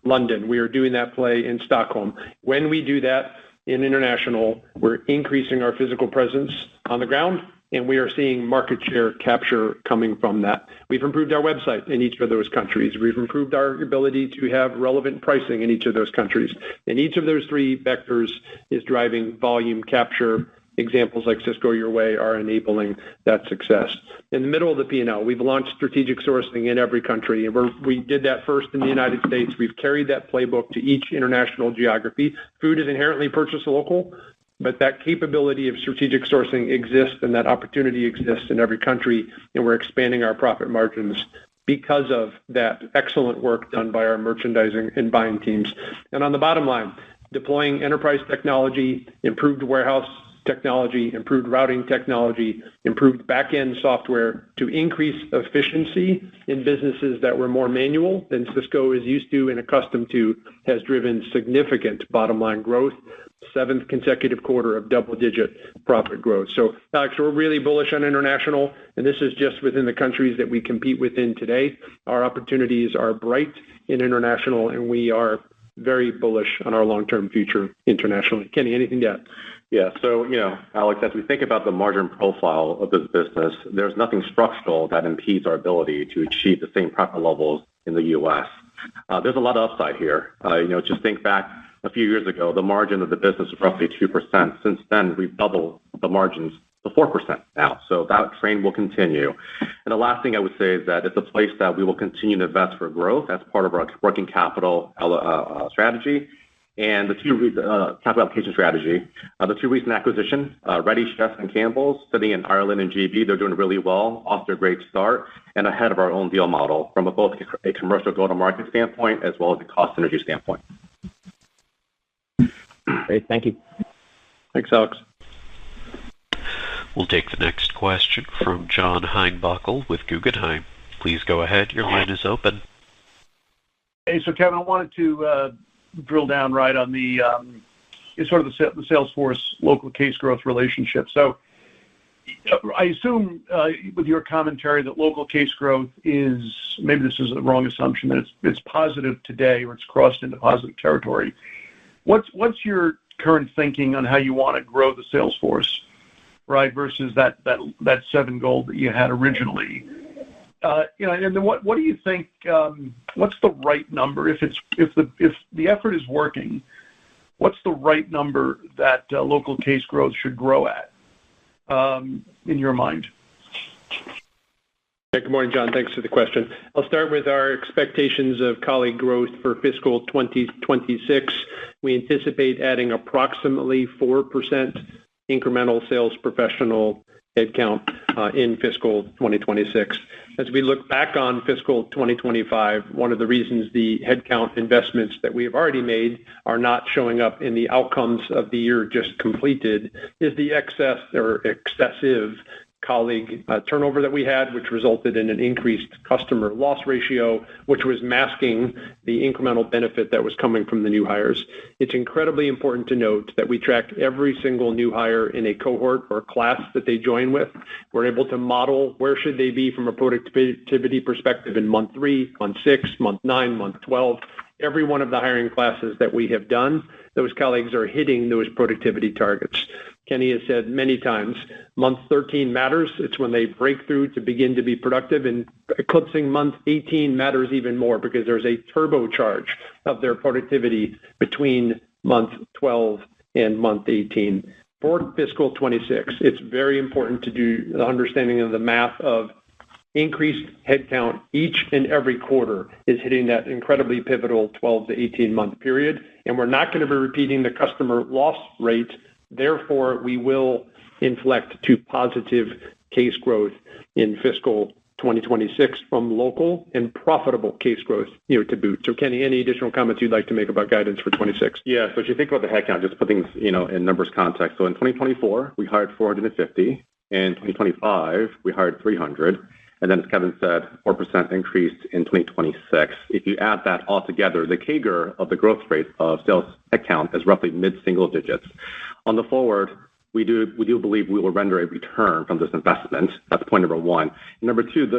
[SPEAKER 3] London. We are doing that play in Stockholm. When we do that in international, we're increasing our physical presence on the ground, and we are seeing market share capture coming from that. We've improved our website in each of those countries. We've improved our ability to have relevant pricing in each of those countries. And each of those three vectors is driving volume capture. Examples like Sysco Your Way are enabling that success. In the middle of the P&L, we've launched strategic sourcing in every country, and we did that first in the United States. We've carried that playbook to each international geography. Food is inherently purchased local, but that capability of strategic sourcing exists and that opportunity exists in every country, and we're expanding our profit margins because of that excellent work done by our merchandising and buying teams. And on the bottom line, deploying enterprise technology, improved warehouse technology, improved routing technology, improved back-end software to increase efficiency in businesses that were more manual than Sysco is used to and accustomed to, has driven significant bottom-line growth, 7th consecutive quarter of double-digit profit growth. So, Alex, we're really bullish on international, and this is just within the countries that we compete within today. Our opportunities are bright in international, and we are very bullish on our long-term future internationally. Kenny, anything to add?
[SPEAKER 4] Yeah. So, Alex, as we think about the margin profile of this business, there's nothing structural that impedes our ability to achieve the same profit levels in the U.S. There's a lot of upside here. Just think back a few years ago, the margin of the business was roughly 2%. Since then, we've doubled the margins to 4% now. So that trend will continue. And the last thing I would say is that it's a place that we will continue to invest for growth as part of our working capital strategy. And the capital allocation strategy, the two recent acquisitions, Ready Chef and Campbell's, sitting in Ireland and GB, they're doing really well, off to a great start, and ahead of our own deal model from both a commercial go-to-market standpoint as well as a cost synergy standpoint.
[SPEAKER 7] Great, thank you.
[SPEAKER 3] Thanks, Alex.
[SPEAKER 1] We'll take the next question from John Heinbockel with Guggenheim. Please go ahead. Your line is open.
[SPEAKER 8] Hey, so Kevin, I wanted to drill down right on the sort of the Salesforce local case growth relationship. So I assume with your commentary that local case growth is, maybe this is a wrong assumption, that it's positive today or it's crossed into positive territory. What's your current thinking on how you want to grow the sales force, right, versus that 7 goal that you had originally? And then what do you think? What's the right number if the effort is working? What's the right number that local case growth should grow at, in your mind?
[SPEAKER 3] Good morning, John. Thanks for the question. I'll start with our expectations of colleague growth for fiscal 2026. We anticipate adding approximately 4% incremental sales professional headcount in fiscal 2026. As we look back on fiscal 2025, one of the reasons the headcount investments that we have already made are not showing up in the outcomes of the year just completed is the excess or excessive colleague turnover that we had, which resulted in an increased customer loss ratio, which was masking the incremental benefit that was coming from the new hires. It's incredibly important to note that we track every single new hire in a cohort or class that they join with. We're able to model where should they be from a productivity perspective in month 3, month 6, month 9, month 12. Every one of the hiring classes that we have done, those colleagues are hitting those productivity targets. Kenny has said many times, month 13 matters. It's when they break through to begin to be productive, and eclipsing month 18 matters even more because there's a turbocharge of their productivity between month 12 and month 18. For fiscal 26, it's very important to do the understanding of the math of increased headcount each and every quarter is hitting that incredibly pivotal 12 to 18 month period. And we're not going to be repeating the customer loss rate. Therefore, we will inflect to positive case growth in fiscal 2026 from local and profitable case growth, to boot. So, Kenny, any additional comments you'd like to make about guidance for 26?
[SPEAKER 4] Yeah. So, as you think about the headcount, just put things, in numbers context. So, in 2024, we hired 450. In 2025, we hired 300. And then, as Kevin said, 4% increase in 2026. If you add that all together, the CAGR of the growth rate of sales headcount is roughly mid-single digits. On the forward, we do believe we will render a return from this investment. That's point number one. And number two,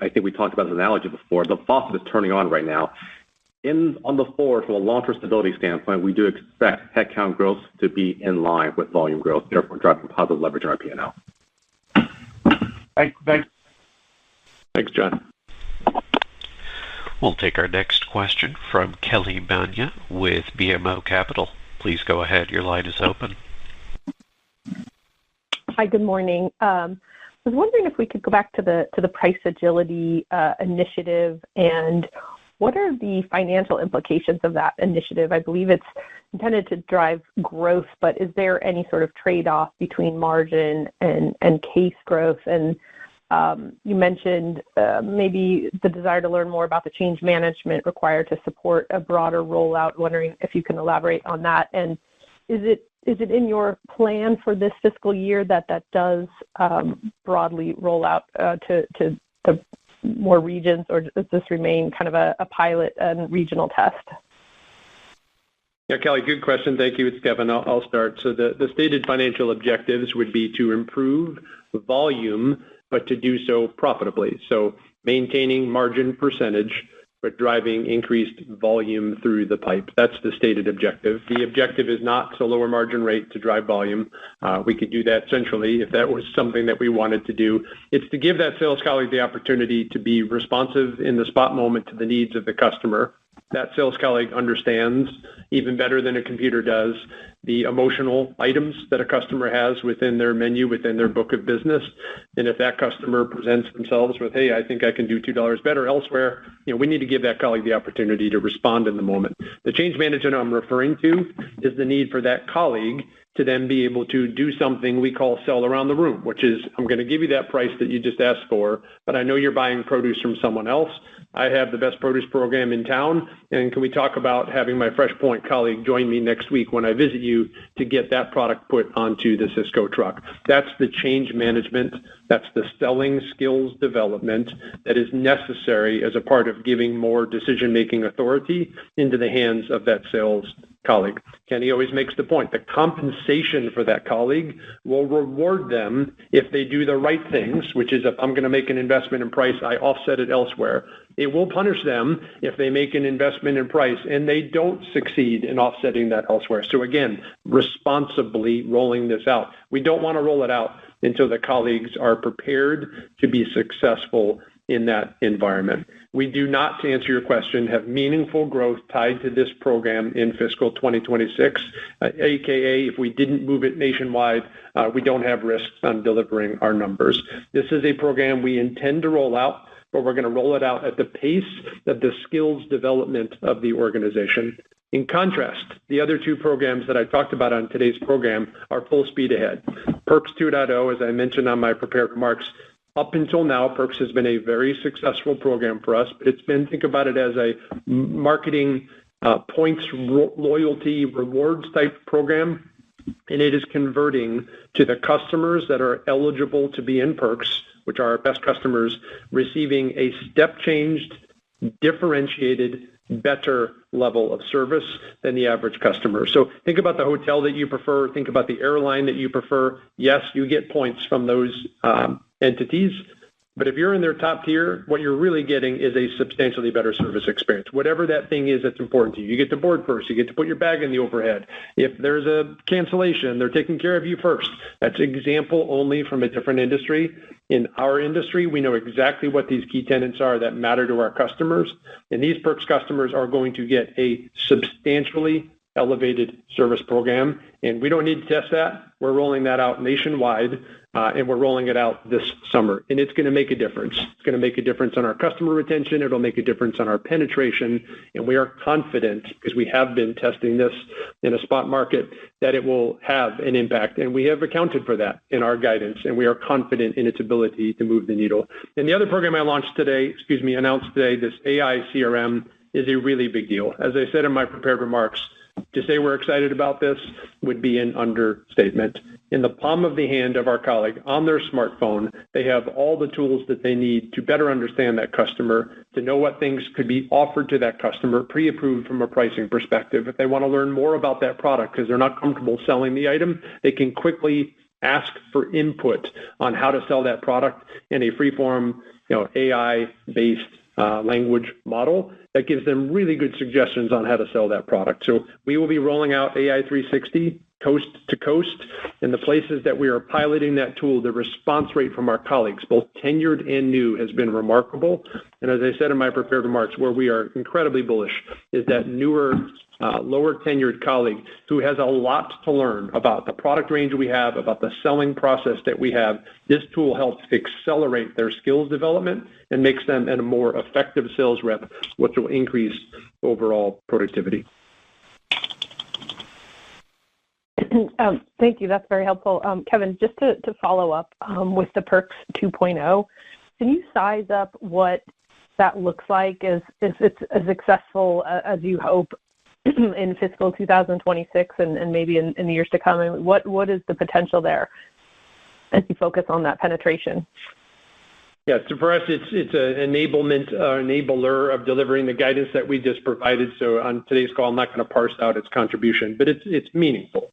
[SPEAKER 4] I think we talked about this analogy before. The faucet is turning on right now. On the forward, from a long-term stability standpoint, we do expect headcount growth to be in line with volume growth, therefore driving positive leverage in our P&L.
[SPEAKER 3] Thanks, John.
[SPEAKER 1] We'll take our next question from Kelly Banya with BMO Capital. Please go ahead. Your line is open.
[SPEAKER 9] Hi, good morning. I was wondering if we could go back to the price agility initiative, and what are the financial implications of that initiative? I believe it's intended to drive growth, but is there any sort of trade-off between margin and case growth? And you mentioned maybe the desire to learn more about the change management required to support a broader rollout. Wondering if you can elaborate on that. And is it in your plan for this fiscal year that does broadly roll out to the more regions, or does this remain kind of a pilot and regional test?
[SPEAKER 3] Yeah, Kelly, good question. Thank you. It's Kevin. I'll start. So the stated financial objectives would be to improve volume, but to do so profitably. So maintaining margin percentage, but driving increased volume through the pipe. That's the stated objective. The objective is not to lower margin rate to drive volume. We could do that centrally if that was something that we wanted to do. It's to give that sales colleague the opportunity to be responsive in the spot moment to the needs of the customer. That sales colleague understands even better than a computer does the emotional items that a customer has within their menu, within their book of business. And if that customer presents themselves with, hey, I think I can do $2 better elsewhere, we need to give that colleague the opportunity to respond in the moment. The change management I'm referring to is the need for that colleague to then be able to do something we call sell around the room, which is, I'm going to give you that price that you just asked for, but I know you're buying produce from someone else. I have the best produce program in town, and can we talk about having my Fresh Point colleague join me next week when I visit you to get that product put onto the Sysco truck? That's the change management. That's the selling skills development that is necessary as a part of giving more decision-making authority into the hands of that sales colleague. Kenny always makes the point, the compensation for that colleague will reward them if they do the right things, which is if I'm going to make an investment in price, I offset it elsewhere. It will punish them if they make an investment in price and they don't succeed in offsetting that elsewhere. So again, responsibly rolling this out. We don't want to roll it out until the colleagues are prepared to be successful in that environment. We do not, to answer your question, have meaningful growth tied to this program in fiscal 2026, aka if we didn't move it nationwide, we don't have risks on delivering our numbers. This is a program we intend to roll out, but we're going to roll it out at the pace of the skills development of the organization. In contrast, the other two programs that I talked about on today's program are full speed ahead. Perks 2.0, as I mentioned on my prepared remarks, up until now, Perks has been a very successful program for us, but it's been, think about it as a marketing points loyalty rewards type program, and it is converting to the customers that are eligible to be in Perks, which are our best customers, receiving a step-changed, differentiated, better level of service than the average customer. So think about the hotel that you prefer, think about the airline that you prefer. Yes, you get points from those entities, but if you're in their top tier, what you're really getting is a substantially better service experience. Whatever that thing is that's important to you. You get to board first, you get to put your bag in the overhead. If there's a cancellation, they're taking care of you first. That's example only from a different industry. In our industry, we know exactly what these key tenets are that matter to our customers, and these Perks customers are going to get a substantially elevated service program, and we don't need to test that. We're rolling that out nationwide, and we're rolling it out this summer, and it's going to make a difference. It's going to make a difference on our customer retention. It'll make a difference on our penetration, and we are confident, because we have been testing this in a spot market, that it will have an impact, and we have accounted for that in our guidance, and we are confident in its ability to move the needle. And the other program I announced today, this AI CRM, is a really big deal. As I said in my prepared remarks, To say we're excited about this would be an understatement. In the palm of the hand of our colleague on their smartphone, they have all the tools that they need to better understand that customer, to know what things could be offered to that customer, pre-approved from a pricing perspective. If they want to learn more about that product because they're not comfortable selling the item, they can quickly ask for input on how to sell that product in a free-form, AI-based language model that gives them really good suggestions on how to sell that product. So we will be rolling out AI 360 coast to coast. In the places that we are piloting that tool, the response rate from our colleagues, both tenured and new, has been remarkable. And as I said in my prepared remarks, where we are incredibly bullish is that newer, lower tenured colleague who has a lot to learn about the product range we have, about the selling process that we have. This tool helps accelerate their skills development and makes them a more effective sales rep, which will increase overall productivity.
[SPEAKER 9] Thank you. That's very helpful. Kevin, just to follow up with the Perks 2.0, can you size up what that looks like as it's as successful as you hope in fiscal 2026 and maybe in the years to come? I mean, what is the potential there as you focus on that penetration?
[SPEAKER 3] Yeah, so for us, it's an enabler of delivering the guidance that we just provided. So on today's call, I'm not going to parse out its contribution, but it's meaningful.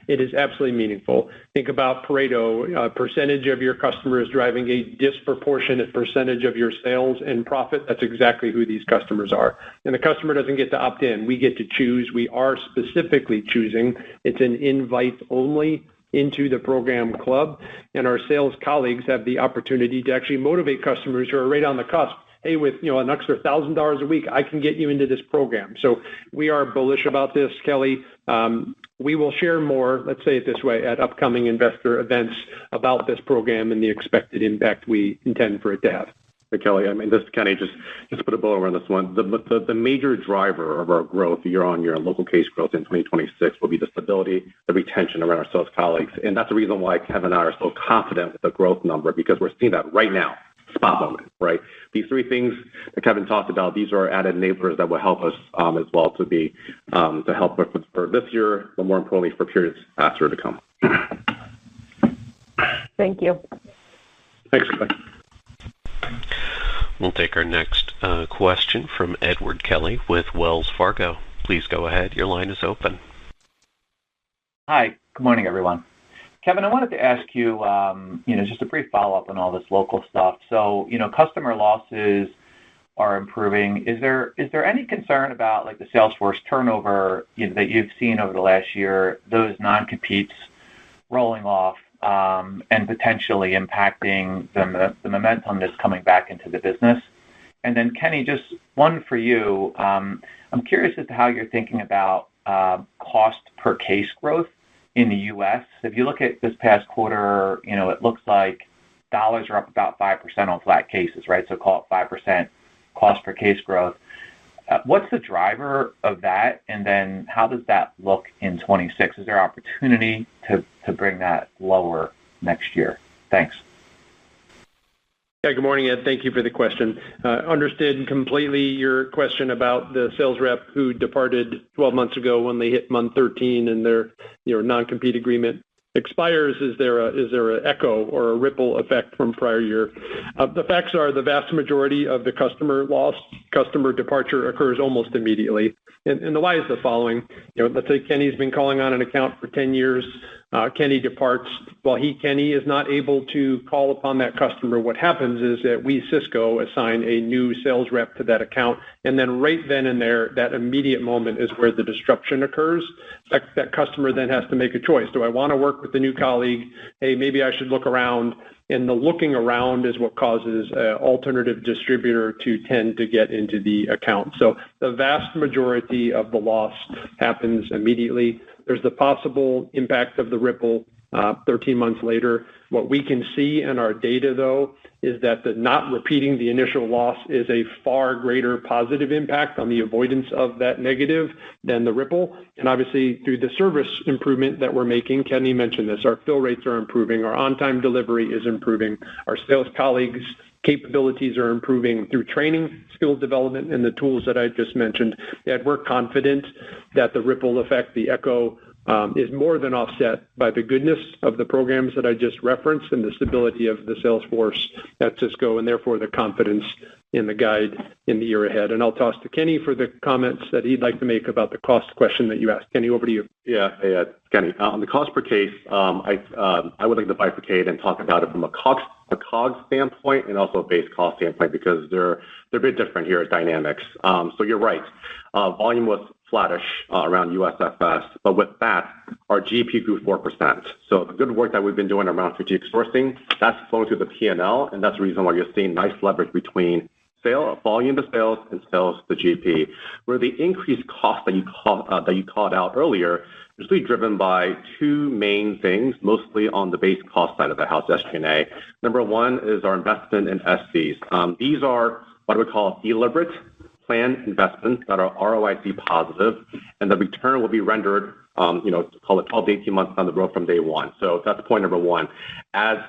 [SPEAKER 3] It is absolutely meaningful. Think about Pareto, a percentage of your customers driving a disproportionate percentage of your sales and profit. That's exactly who these customers are. And the customer doesn't get to opt in. We get to choose. We are specifically choosing. It's an invite only into the program club, and our sales colleagues have the opportunity to actually motivate customers who are right on the cusp. Hey, with an extra $1,000 a week, I can get you into this program. So we are bullish about this, Kelly. We will share more, let's say it this way, at upcoming investor events about this program and the expected impact we intend for it to have.
[SPEAKER 4] Hey, Kelly, I mean, this Kenny just put a bow around this one. The major driver of our growth year-on-year local case growth in 2026 will be the stability, the retention around our sales colleagues. And that's the reason why Kevin and I are so confident with the growth number, because we're seeing that right now, spot moment, right? These three things that Kevin talked about, these are added enablers that will help us as well to help for this year, but more importantly for periods after to come.
[SPEAKER 9] Thank you.
[SPEAKER 3] Thanks, Kelly.
[SPEAKER 1] We'll take our next question from Edward Kelly with Wells Fargo. Please go ahead. Your line is open.
[SPEAKER 10] Hi. Good morning, everyone. Kevin, I wanted to ask you, just a brief follow-up on all this local stuff. So, customer losses are improving. Is there any concern about like the sales force turnover that you've seen over the last year, those non-competes rolling off? And potentially impacting the momentum that's coming back into the business. And then, Kenny, just one for you. I'm curious as to how you're thinking about cost per case growth in the U.S. If you look at this past quarter, it looks like dollars are up about 5% on flat cases, right? So call it 5% cost per case growth. What's the driver of that? And then how does that look in 26? Is there opportunity to bring that lower next year? Thanks.
[SPEAKER 3] Yeah, good morning, Ed. Thank you for the question. Understood completely your question about the sales rep who departed 12 months ago when they hit month 13 and their non-compete agreement expires. Is there an echo or a ripple effect from prior year? The facts are the vast majority of the customer departure occurs almost immediately. And the why is the following. Let's say Kenny's been calling on an account for 10 years. Kenny departs. While Kenny is not able to call upon that customer, what happens is that we, Sysco, assign a new sales rep to that account. And then right then and there, that immediate moment is where the disruption occurs. That customer then has to make a choice. Do I want to work with the new colleague? Hey, maybe I should look around. And the looking around is what causes an alternative distributor to tend to get into the account. So the vast majority of the loss happens immediately. There's the possible impact of the ripple 13 months later. What we can see in our data, though, is that the not repeating the initial loss is a far greater positive impact on the avoidance of that negative than the ripple. And obviously, through the service improvement that we're making, Kenny mentioned this, our fill rates are improving, our on-time delivery is improving, our sales colleagues capabilities are improving through training, skills development, and the tools that I just mentioned. That we're confident that the ripple effect, the echo, is more than offset by the goodness of the programs that I just referenced and the stability of the sales force at Sysco, and therefore the confidence in the guide in the year ahead. And I'll toss to Kenny for the comments that he'd like to make about the cost question that you asked. Kenny, over to you.
[SPEAKER 4] Yeah, Kenny. On the cost per case, I would like to bifurcate and talk about it from a COGS standpoint and also a base cost standpoint because they're a bit different here at Dynamics. So you're right. Volume was flattish around USFS, but with that, our GP grew 4%. So the good work that we've been doing around strategic sourcing, that's flowing through the P&L, and that's the reason why you're seeing nice leverage between volume to sales and sales to GP. Where the increased cost that you called out earlier is really driven by two main things, mostly on the base cost side of the house, SG&A. Number one is our investment in SCs. These are what we call deliberate planned investments that are ROIC positive, and the return will be rendered, call it 12 to 18 months down the road from day one. So that's point number one. As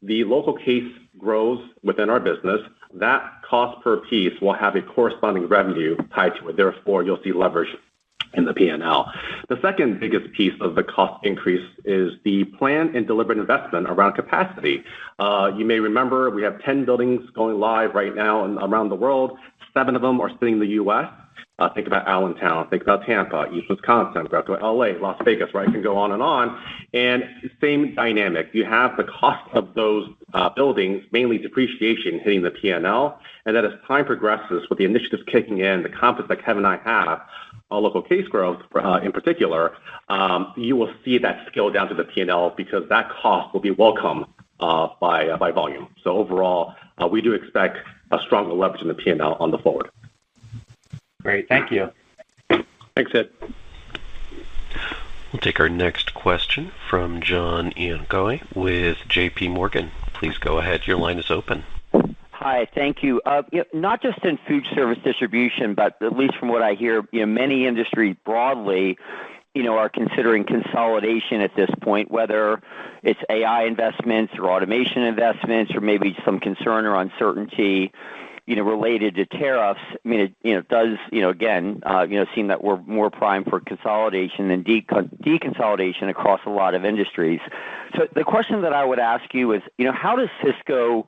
[SPEAKER 4] the local case grows within our business, that cost per piece will have a corresponding revenue tied to it. Therefore, you'll see leverage in the P&L. The second biggest piece of the cost increase is the planned and deliberate investment around capacity. You may remember we have 10 buildings going live right now around the world. 7 of them are sitting in the U.S. Think about Allentown, think about Tampa, East Wisconsin, go to LA, Las Vegas, right? I can go on. And same dynamic. You have the cost of those buildings, mainly depreciation, hitting the P&L. And that as time progresses, with the initiatives kicking in, the confidence that Kevin and I have on local case growth in particular, you will see that scale down to the P&L because that cost will be welcomed by volume. So overall, we do expect a stronger leverage in the P&L on the forward.
[SPEAKER 10] Great. Thank you.
[SPEAKER 3] Thanks, Ed.
[SPEAKER 1] We'll take our next question from John Iancoe with J.P. Morgan. Please go ahead. Your line is open.
[SPEAKER 11] Hi, thank you. Not just in food service distribution, but at least from what I hear, many industries broadly, are considering consolidation at this point, whether it's AI investments or automation investments or maybe some concern or uncertainty, related to tariffs. I mean, it does, again, seem that we're more primed for consolidation than deconsolidation across a lot of industries. So the question that I would ask you is, how does Sysco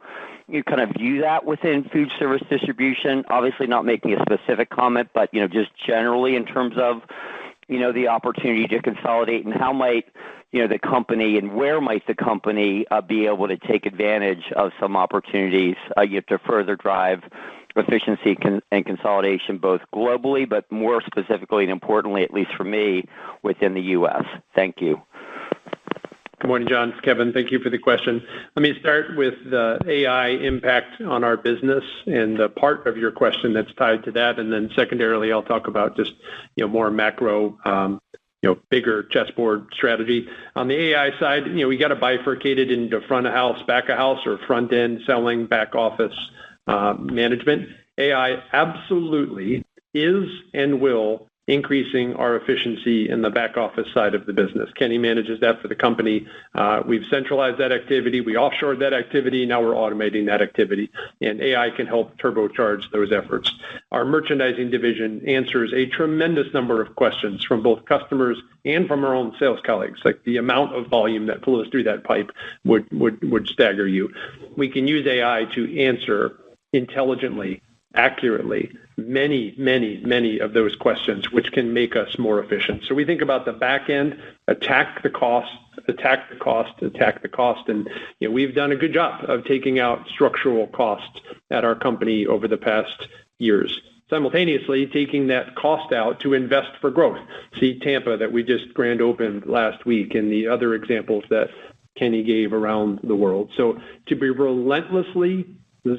[SPEAKER 11] kind of view that within food service distribution? Obviously not making a specific comment, but, just generally in terms of, the opportunity to consolidate, and how might, the company and where might the company be able to take advantage of some opportunities to further drive efficiency and consolidation both globally, but more specifically and importantly, at least for me, within the U.S. Thank you.
[SPEAKER 3] Good morning, John. It's Kevin. Thank you for the question. Let me start with the AI impact on our business and the part of your question that's tied to that. And then secondarily, I'll talk about just, more macro, bigger chessboard strategy. On the AI side, we got to bifurcate it into front of house, back of house, or front end selling, back office management. AI absolutely is and will increasing our efficiency in the back office side of the business. Kenny manages that for the company. We've centralized that activity. We offshored that activity. Now we're automating that activity. And AI can help turbocharge those efforts. Our merchandising division answers a tremendous number of questions from both customers and from our own sales colleagues. Like the amount of volume that flows through that pipe would stagger you. We can use AI to answer intelligently, accurately, many of those questions, which can make us more efficient. So we think about the back end, attack the cost. And we've done a good job of taking out structural costs at our company over the past years. Simultaneously, taking that cost out to invest for growth. See Tampa that we just grand opened last week and the other examples that Kenny gave around the world. So to be relentlessly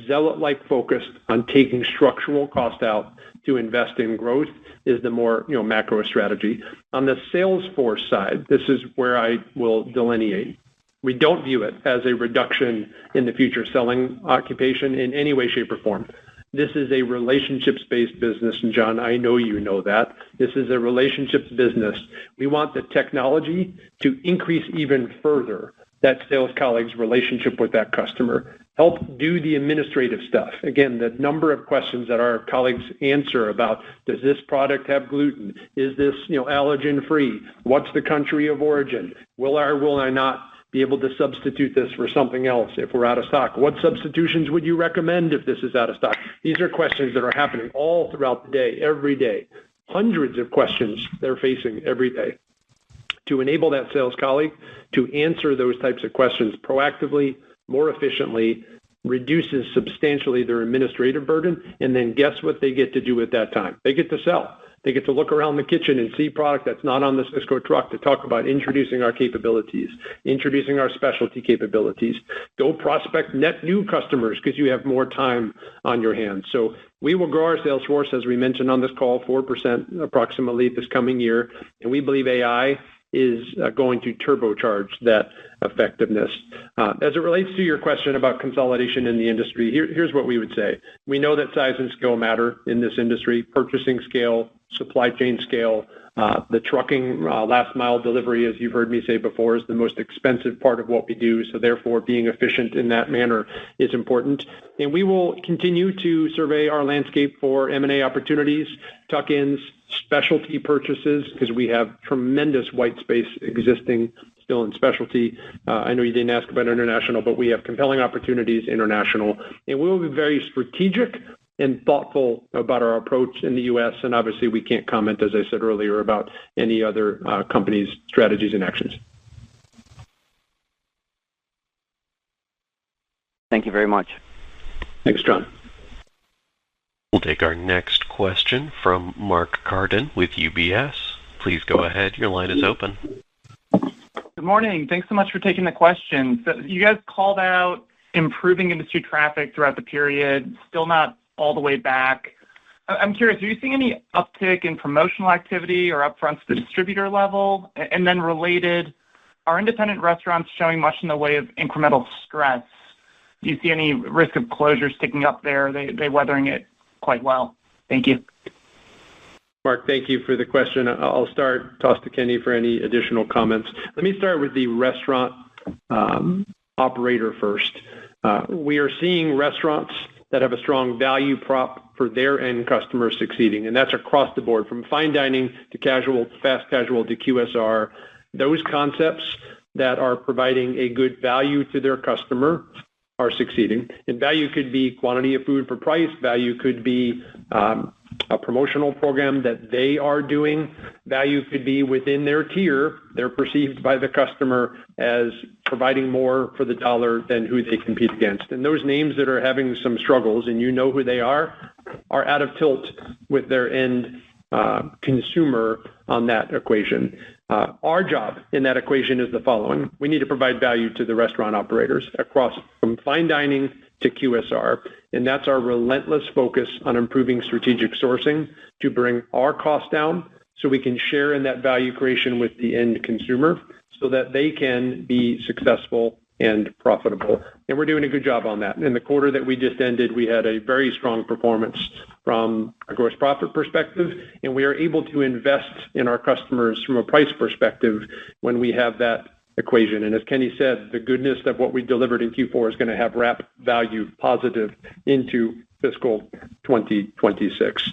[SPEAKER 3] zealot-like focused on taking structural cost out to invest in growth is the more macro strategy. On the sales force side, this is where I will delineate. We don't view it as a reduction in the future selling occupation in any way, shape, or form. This is a relationships-based business, and John, I know you know that. This is a relationships business. We want the technology to increase even further that sales colleague's relationship with that customer. help do the administrative stuff. Again, the number of questions that our colleagues answer about, does this product have gluten? Is this, allergen free? What's the country of origin? Will I or will I not be able to substitute this for something else if we're out of stock? What substitutions would you recommend if this is out of stock? These are questions that are happening all throughout the day, every day. Hundreds of questions they're facing every day. To enable that sales colleague to answer those types of questions proactively, more efficiently, reduces substantially their administrative burden, and then guess what they get to do at that time? They get to sell. They get to look around the kitchen and see product that's not on the Sysco truck to talk about introducing our capabilities, introducing our specialty capabilities. Go prospect net new customers because you have more time on your hands. So we will grow our sales force, as we mentioned on this call, 4% approximately this coming year, and we believe AI is going to turbocharge that effectiveness. As it relates to your question about consolidation in the industry, here's what we would say. We know that size and scale matter in this industry: purchasing scale, supply chain scale. The trucking last mile delivery, as you've heard me say before, is the most expensive part of what we do. So therefore, being efficient in that manner is important. And we will continue to survey our landscape for M&A opportunities, tuck-ins, specialty purchases, because we have tremendous white space existing still in specialty. I know you didn't ask about international, but we have compelling opportunities international. And we will be very strategic and thoughtful about our approach in the U.S. And obviously, we can't comment, as I said earlier, about any other companies' strategies and actions.
[SPEAKER 11] Thank you very much.
[SPEAKER 3] Thanks, John.
[SPEAKER 1] We'll take our next question from Mark Carden with UBS. Please go ahead. Your line is open.
[SPEAKER 12] Good morning. Thanks so much for taking the question. So you guys called out improving industry traffic throughout the period, still not all the way back. I'm curious, are you seeing any uptick in promotional activity or upfronts at the distributor level? And then related, are independent restaurants showing much in the way of incremental stress? Do you see any risk of closures ticking up there? Are they weathering it quite well? Thank you.
[SPEAKER 3] Mark, thank you for the question. I'll toss to Kenny for any additional comments. Let me start with the restaurant operator first. We are seeing restaurants that have a strong value prop for their end customers succeeding, and that's across the board, from fine dining to casual, fast casual to QSR. Those concepts that are providing a good value to their customer are succeeding. And value could be quantity of food for price. Value could be a promotional program that they are doing. Value could be within their tier. They're perceived by the customer as providing more for the dollar than who they compete against. And those names that are having some struggles, and you know who they are out of tilt with their end consumer on that equation. Our job in that equation is the following. We need to provide value to the restaurant operators across from fine dining to QSR. And that's our relentless focus on improving strategic sourcing to bring our costs down so we can share in that value creation with the end consumer so that they can be successful and profitable. And we're doing a good job on that. In the quarter that we just ended, we had a very strong performance from a gross profit perspective, and we are able to invest in our customers from a price perspective when we have that equation. And as Kenny said, the goodness of what we delivered in Q4 is going to have wrap value positive into fiscal 2026.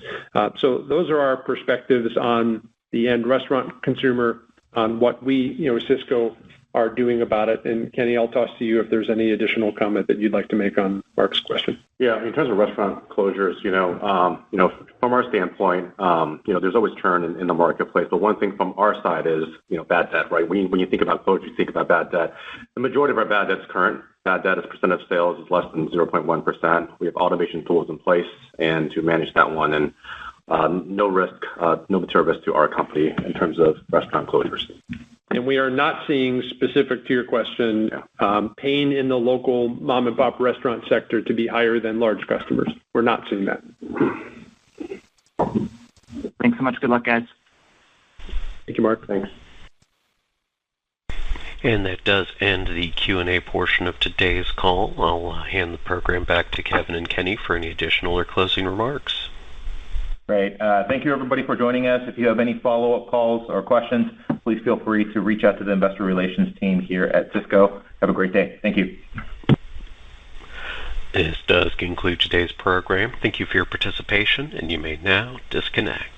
[SPEAKER 3] So those are our perspectives on the end restaurant consumer, on what we, Sysco, are doing about it. And Kenny, I'll toss to you if there's any additional comment that you'd like to make on Mark's question.
[SPEAKER 4] Yeah, in terms of restaurant closures, from our standpoint, there's always churn in the marketplace. But one thing from our side is, bad debt, right? When you think about closures, you think about bad debt. The majority of our bad debt's current. Bad debt as percent of sales is less than 0.1%. We have automation tools in place and to manage that one, and no material risk to our company in terms of restaurant closures.
[SPEAKER 3] And we are not seeing, specific to your question, pain in the local mom and pop restaurant sector to be higher than large customers. We're not seeing that.
[SPEAKER 12] Thanks so much. Good luck, guys.
[SPEAKER 3] Thank you, Mark.
[SPEAKER 4] Thanks.
[SPEAKER 1] And that does end the Q&A portion of today's call. I'll hand the program back to Kevin and Kenny for any additional or closing remarks.
[SPEAKER 2] Great. Thank you, everybody, for joining us. If you have any follow-up calls or questions, please feel free to reach out to the investor relations team here at Sysco. Have a great day. Thank you.
[SPEAKER 1] This does conclude today's program. Thank you for your participation, and you may now disconnect.